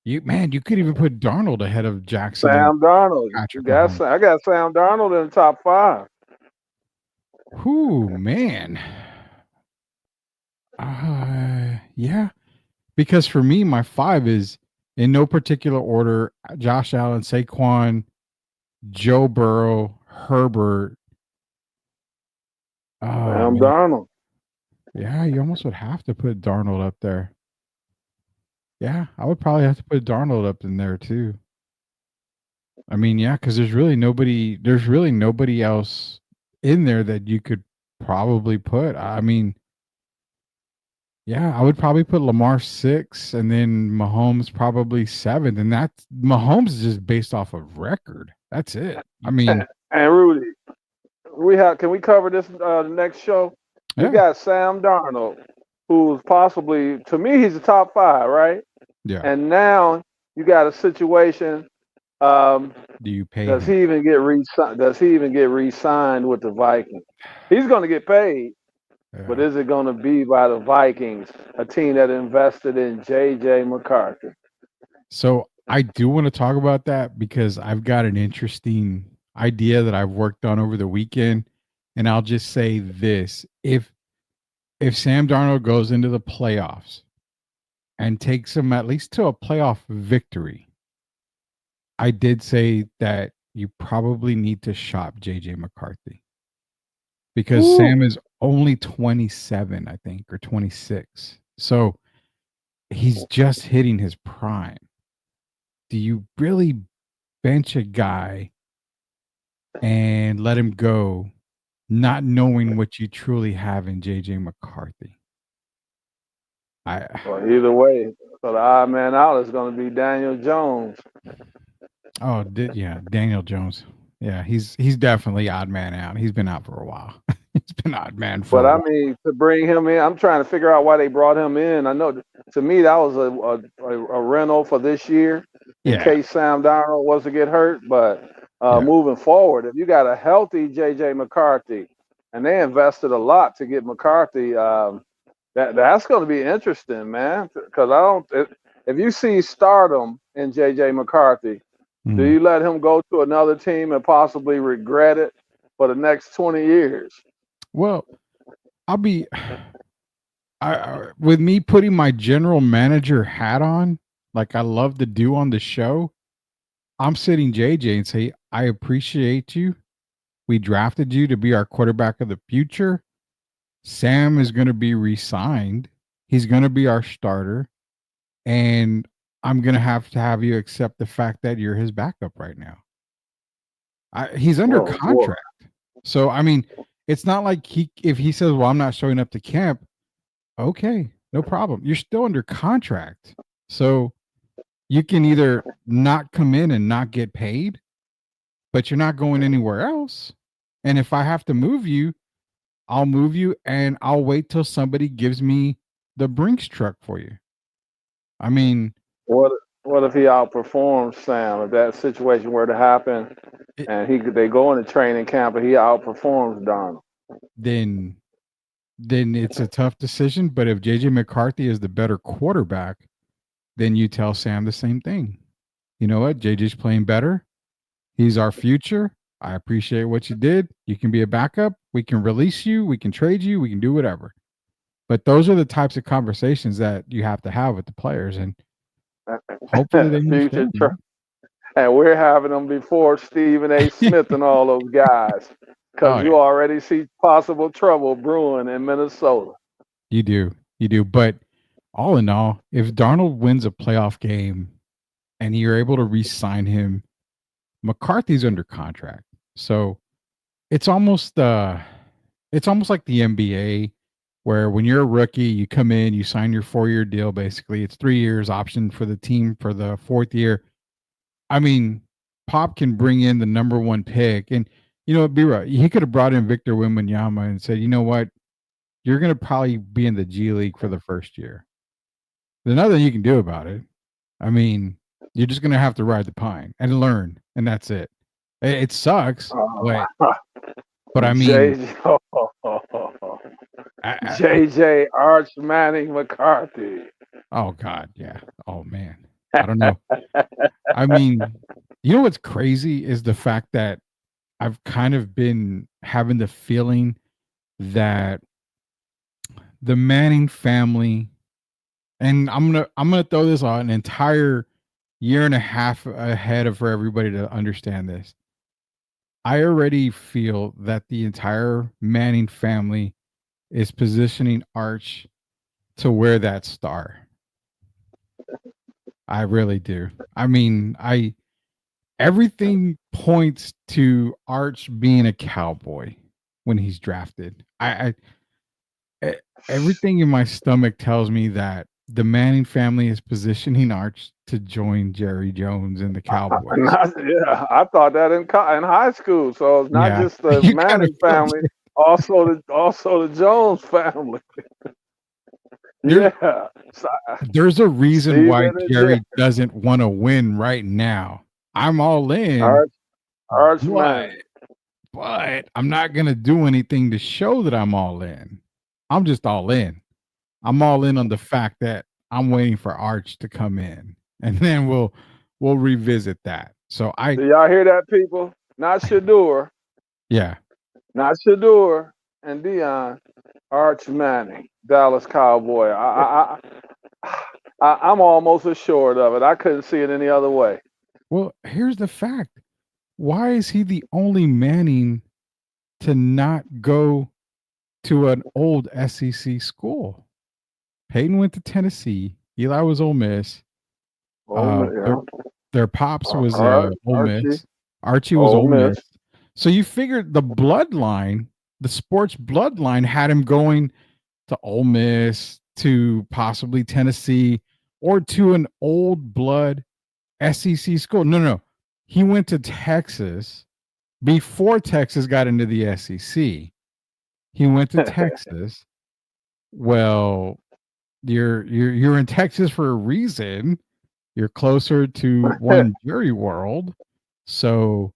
You could even put Darnold ahead of Jackson and Sam Darnold. Patrick I Mahomes. got Sam Darnold in the top 5. Whew, man. Yeah. Because for me, my 5 is in no particular order: Josh Allen, Saquon, Joe Burrow, Herbert. Sam Man. Darnold. Yeah, you almost would have to put Darnold up there. Yeah, I would probably have to put Darnold up in there too. I mean, yeah, because there's really nobody else in there that you could probably put. I mean, yeah, I would probably put Lamar 6 and then Mahomes probably 7. And that's Mahomes is just based off of record. That's it. I mean, And Rudy, can we cover this the next show? Yeah. We got Sam Darnold, who's possibly, to me, he's the top 5, right? yeah. And now you got a situation. Do you pay Does him? he even get re-signed? Does he even get re-signed with the Vikings? He's going to get paid, but Yeah. is it going to be by the Vikings, a team that invested in J.J. McCarthy? So I do want to talk about that because I've got an interesting idea that I've worked on over the weekend. And I'll just say this. If Sam Darnold goes into the playoffs and takes them at least to a playoff victory, I did say that you probably need to shop JJ McCarthy because Ooh. Sam is only 27, I think, or 26. So he's just hitting his prime. Do you really bench a guy and let him go, not knowing what you truly have in JJ McCarthy? Well, either way, so the odd man out is going to be Daniel Jones. Daniel Jones. Yeah, he's definitely odd man out. He's been out for a while. He's been odd man for But a I while. mean, to bring him in, I'm trying to figure out why they brought him in. I know, to me, that was a rental for this year in Yeah. case Sam Darnold was to get hurt. But Yeah. moving forward, if you got a healthy J.J. McCarthy, and they invested a lot to get McCarthy, that's going to be interesting, man. Because if you see stardom in J.J. McCarthy, do Mhm. you let him go to another team and possibly regret it for the next 20 years? Well, I'll be with me putting my general manager hat on, like I love to do on the show. I'm sitting JJ and say, I appreciate you. We drafted you to be our quarterback of the future. Sam is going to be re-signed. He's going to be our starter. And I'm going to have you accept the fact that you're his backup right now. He's under Whoa, whoa. contract. So, I mean, it's not like if he says, well, I'm not showing up to camp, okay, no problem. You're still under contract. So you can either not come in and not get paid, but you're not going anywhere else. And if I have to move you, I'll move you and I'll wait till somebody gives me the Brinks truck for you. I mean, What if he outperforms Sam? If that situation were to happen, and they go into training camp and he outperforms Donald, then it's a tough decision. But if JJ McCarthy is the better quarterback, then you tell Sam the same thing. You know what? JJ's playing better. He's our future. I appreciate what you did. You can be a backup. We can release you. We can trade you. We can do whatever. But those are the types of conversations that you have to have with the players. And hopefully they future understand. and we're having them before Stephen A. Smith and all those guys, because you already see possible trouble brewing in Minnesota. You do. But all in all, if Darnold wins a playoff game and you're able to re-sign him, McCarthy's under contract. So it's almost like the NBA, where when you're a rookie, you come in, you sign your 4-year deal. Basically, it's 3 years option for the team for the 4th year. I mean, Pop can bring in the number 1 pick, and you know, B-Roy, he could have brought in Victor Wembanyama and said, you know what, you're going to probably be in the G League for the first year. There's nothing you can do about it. I mean, you're just gonna have to ride the pine and learn, and that's it. It sucks, but I mean, JJ, I, JJ Arch Manning McCarthy. oh God, yeah. Oh man, I don't know. I mean, you know what's crazy is the fact that I've kind of been having the feeling that the Manning family, and I'm gonna throw this on an entire year and a half ahead of for everybody to understand this. I already feel that the entire Manning family is positioning Arch to wear that star. I really do. I mean, everything points to Arch being a cowboy when he's drafted. Everything in my stomach tells me that the Manning family is positioning Arch to join Jerry Jones and the Cowboys. Yeah, I thought that in high school. So it's not just the You kind of Manning family, also the Jones family. There- Yeah. There's a reason Steven why and Jerry Jerry. doesn't want to win right now. I'm all in, Arch but, Manning. but I'm not gonna do anything to show that I'm all in. I'm just all in. I'm all in on the fact that I'm waiting for Arch to come in, and then we'll revisit that. So Do y'all hear that, people? Not Shador, yeah. not Shador and Dion. Arch Manning, Dallas Cowboy. I'm almost assured of it. I couldn't see it any other way. Well, here's the fact. Why is he the only Manning to not go to an old SEC school? Peyton went to Tennessee. Eli was Ole Miss. Their pops was Ole Miss. Archie was Ole Miss. So you figured the bloodline, the sports bloodline, had him going to Ole Miss, to possibly Tennessee, or to an old blood SEC school. No. He went to Texas before Texas got into the SEC. He went to Texas. Well, you're in Texas for a reason. You're closer to one Jerry world. So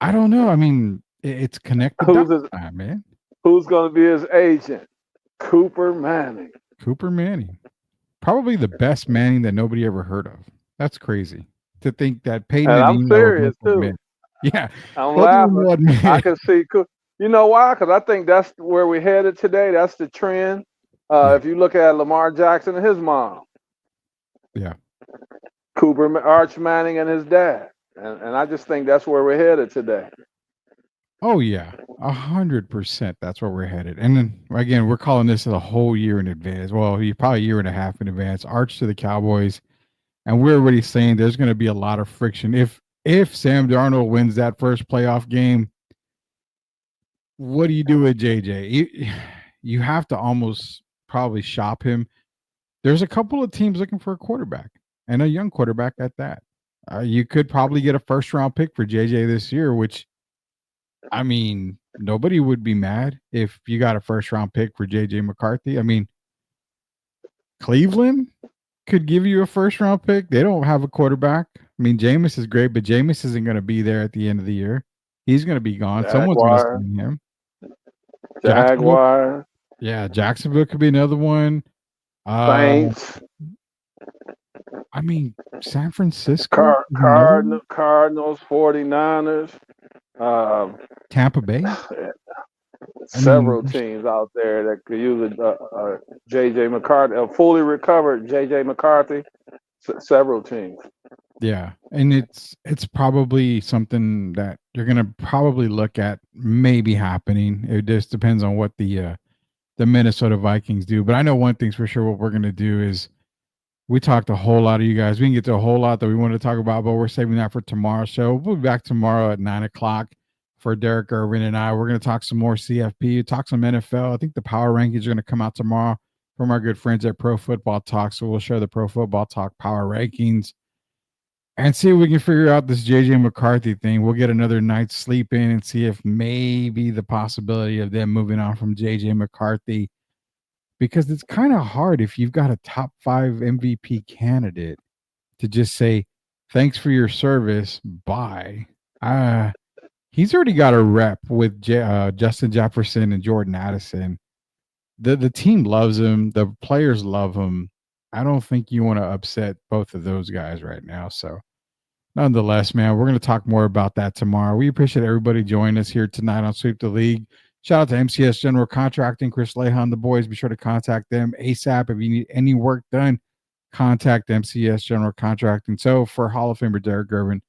I don't know. I mean, it's connected. Man. Who's going to be his agent? Cooper Manning. Cooper Manning. Probably the best Manning that nobody ever heard of. That's crazy to think that Peyton. And I'm serious too. Yeah, I'm laughing. I can see. You know why? Because I think that's where we're headed today. That's the trend. If you look at Lamar Jackson and his mom. Yeah. Cooper Arch Manning and his dad. And I just think that's where we're headed today. Oh yeah, 100%. That's where we're headed. And then again, we're calling this a whole year in advance. Well, probably a year and a half in advance. Arch to the Cowboys, and we're already saying there's going to be a lot of friction if Sam Darnold wins that first playoff game. What do you do with JJ? You have to almost probably shop him. There's a couple of teams looking for a quarterback, and a young quarterback at that. You could probably get a first-round pick for JJ this year, which, I mean, nobody would be mad if you got a first-round pick for JJ McCarthy. I mean, Cleveland could give you a first-round pick. They don't have a quarterback. I mean, Jameis is great, but Jameis isn't going to be there at the end of the year. He's going to be gone. Someone's going to sign him. Jaguar. Yeah, Jacksonville could be another one. Saints. I mean, San Francisco. Cardinals, 49ers. Tampa Bay. Several teams out there that could use a JJ McCarthy, a fully recovered JJ McCarthy. Several teams. Yeah, and it's probably something that you're gonna probably look at maybe happening. It just depends on what the Minnesota Vikings do. But I know one thing's for sure. What we're gonna do is we talked a whole lot of you guys. We can get to a whole lot that we wanted to talk about, but we're saving that for tomorrow's show. We'll be back tomorrow at 9:00 for Derek Irvin and I. We're gonna talk some more CFP, talk some NFL. I think the power rankings are gonna come out tomorrow from our good friends at Pro Football Talk. So we'll share the Pro Football Talk power rankings and see if we can figure out this JJ McCarthy thing. We'll get another night's sleep in and see if maybe the possibility of them moving on from JJ McCarthy because it's kind of hard if you've got a top 5 MVP candidate to just say, thanks for your service, bye. He's already got a rep with Justin Jefferson and Jordan Addison. The team loves him. The players love him. I don't think you want to upset both of those guys right now. So nonetheless, man, we're going to talk more about that tomorrow. We appreciate everybody joining us here tonight on Sweep the League. Shout out to MCS General Contracting, Chris Lehan, the boys. Be sure to contact them ASAP. If you need any work done, contact MCS General Contracting. So for Hall of Famer Derek Gervin,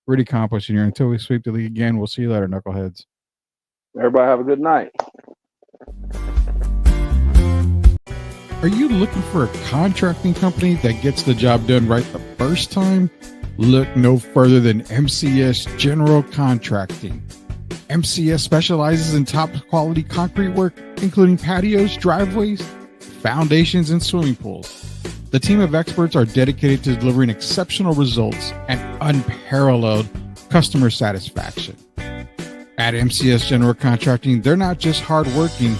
Rudy Campos Jr., until we sweep the league again, we'll see you later, knuckleheads. Everybody have a good night. Are you looking for a contracting company that gets the job done right the first time? Look no further than MCS General Contracting. MCS specializes in top quality concrete work, including patios, driveways, foundations, and swimming pools. The team of experts are dedicated to delivering exceptional results and unparalleled customer satisfaction. At MCS General Contracting, they're not just hardworking,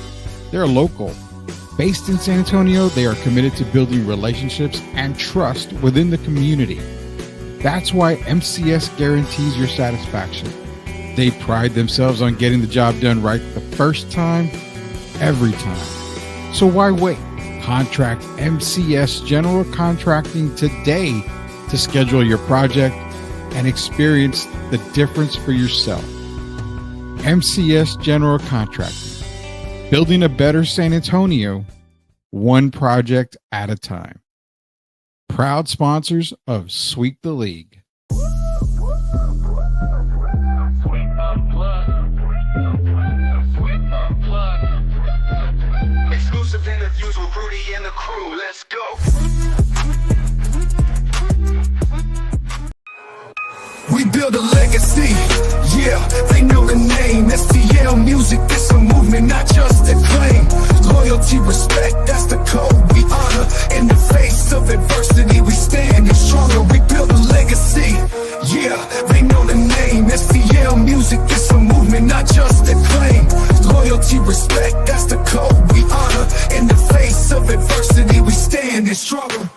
they're local. Based in San Antonio, they are committed to building relationships and trust within the community. That's why MCS guarantees your satisfaction. They pride themselves on getting the job done right the first time, every time. So why wait? Contract MCS General Contracting today to schedule your project and experience the difference for yourself. MCS General Contracting, building a better San Antonio, one project at a time. Proud sponsors of Sweep the League. Exclusive interviews with Rudy and the crew. Let's go. We build a legacy. Yeah, they know the name. STL Music, it's a movement, not just a claim. Loyalty, respect, that's the code we honor. In the face of adversity, we stand stronger. We build a legacy. Yeah, they know the name. STL Music, it's a movement, not just a claim. Loyalty, respect, that's the code we honor. In the face of adversity, we stand stronger.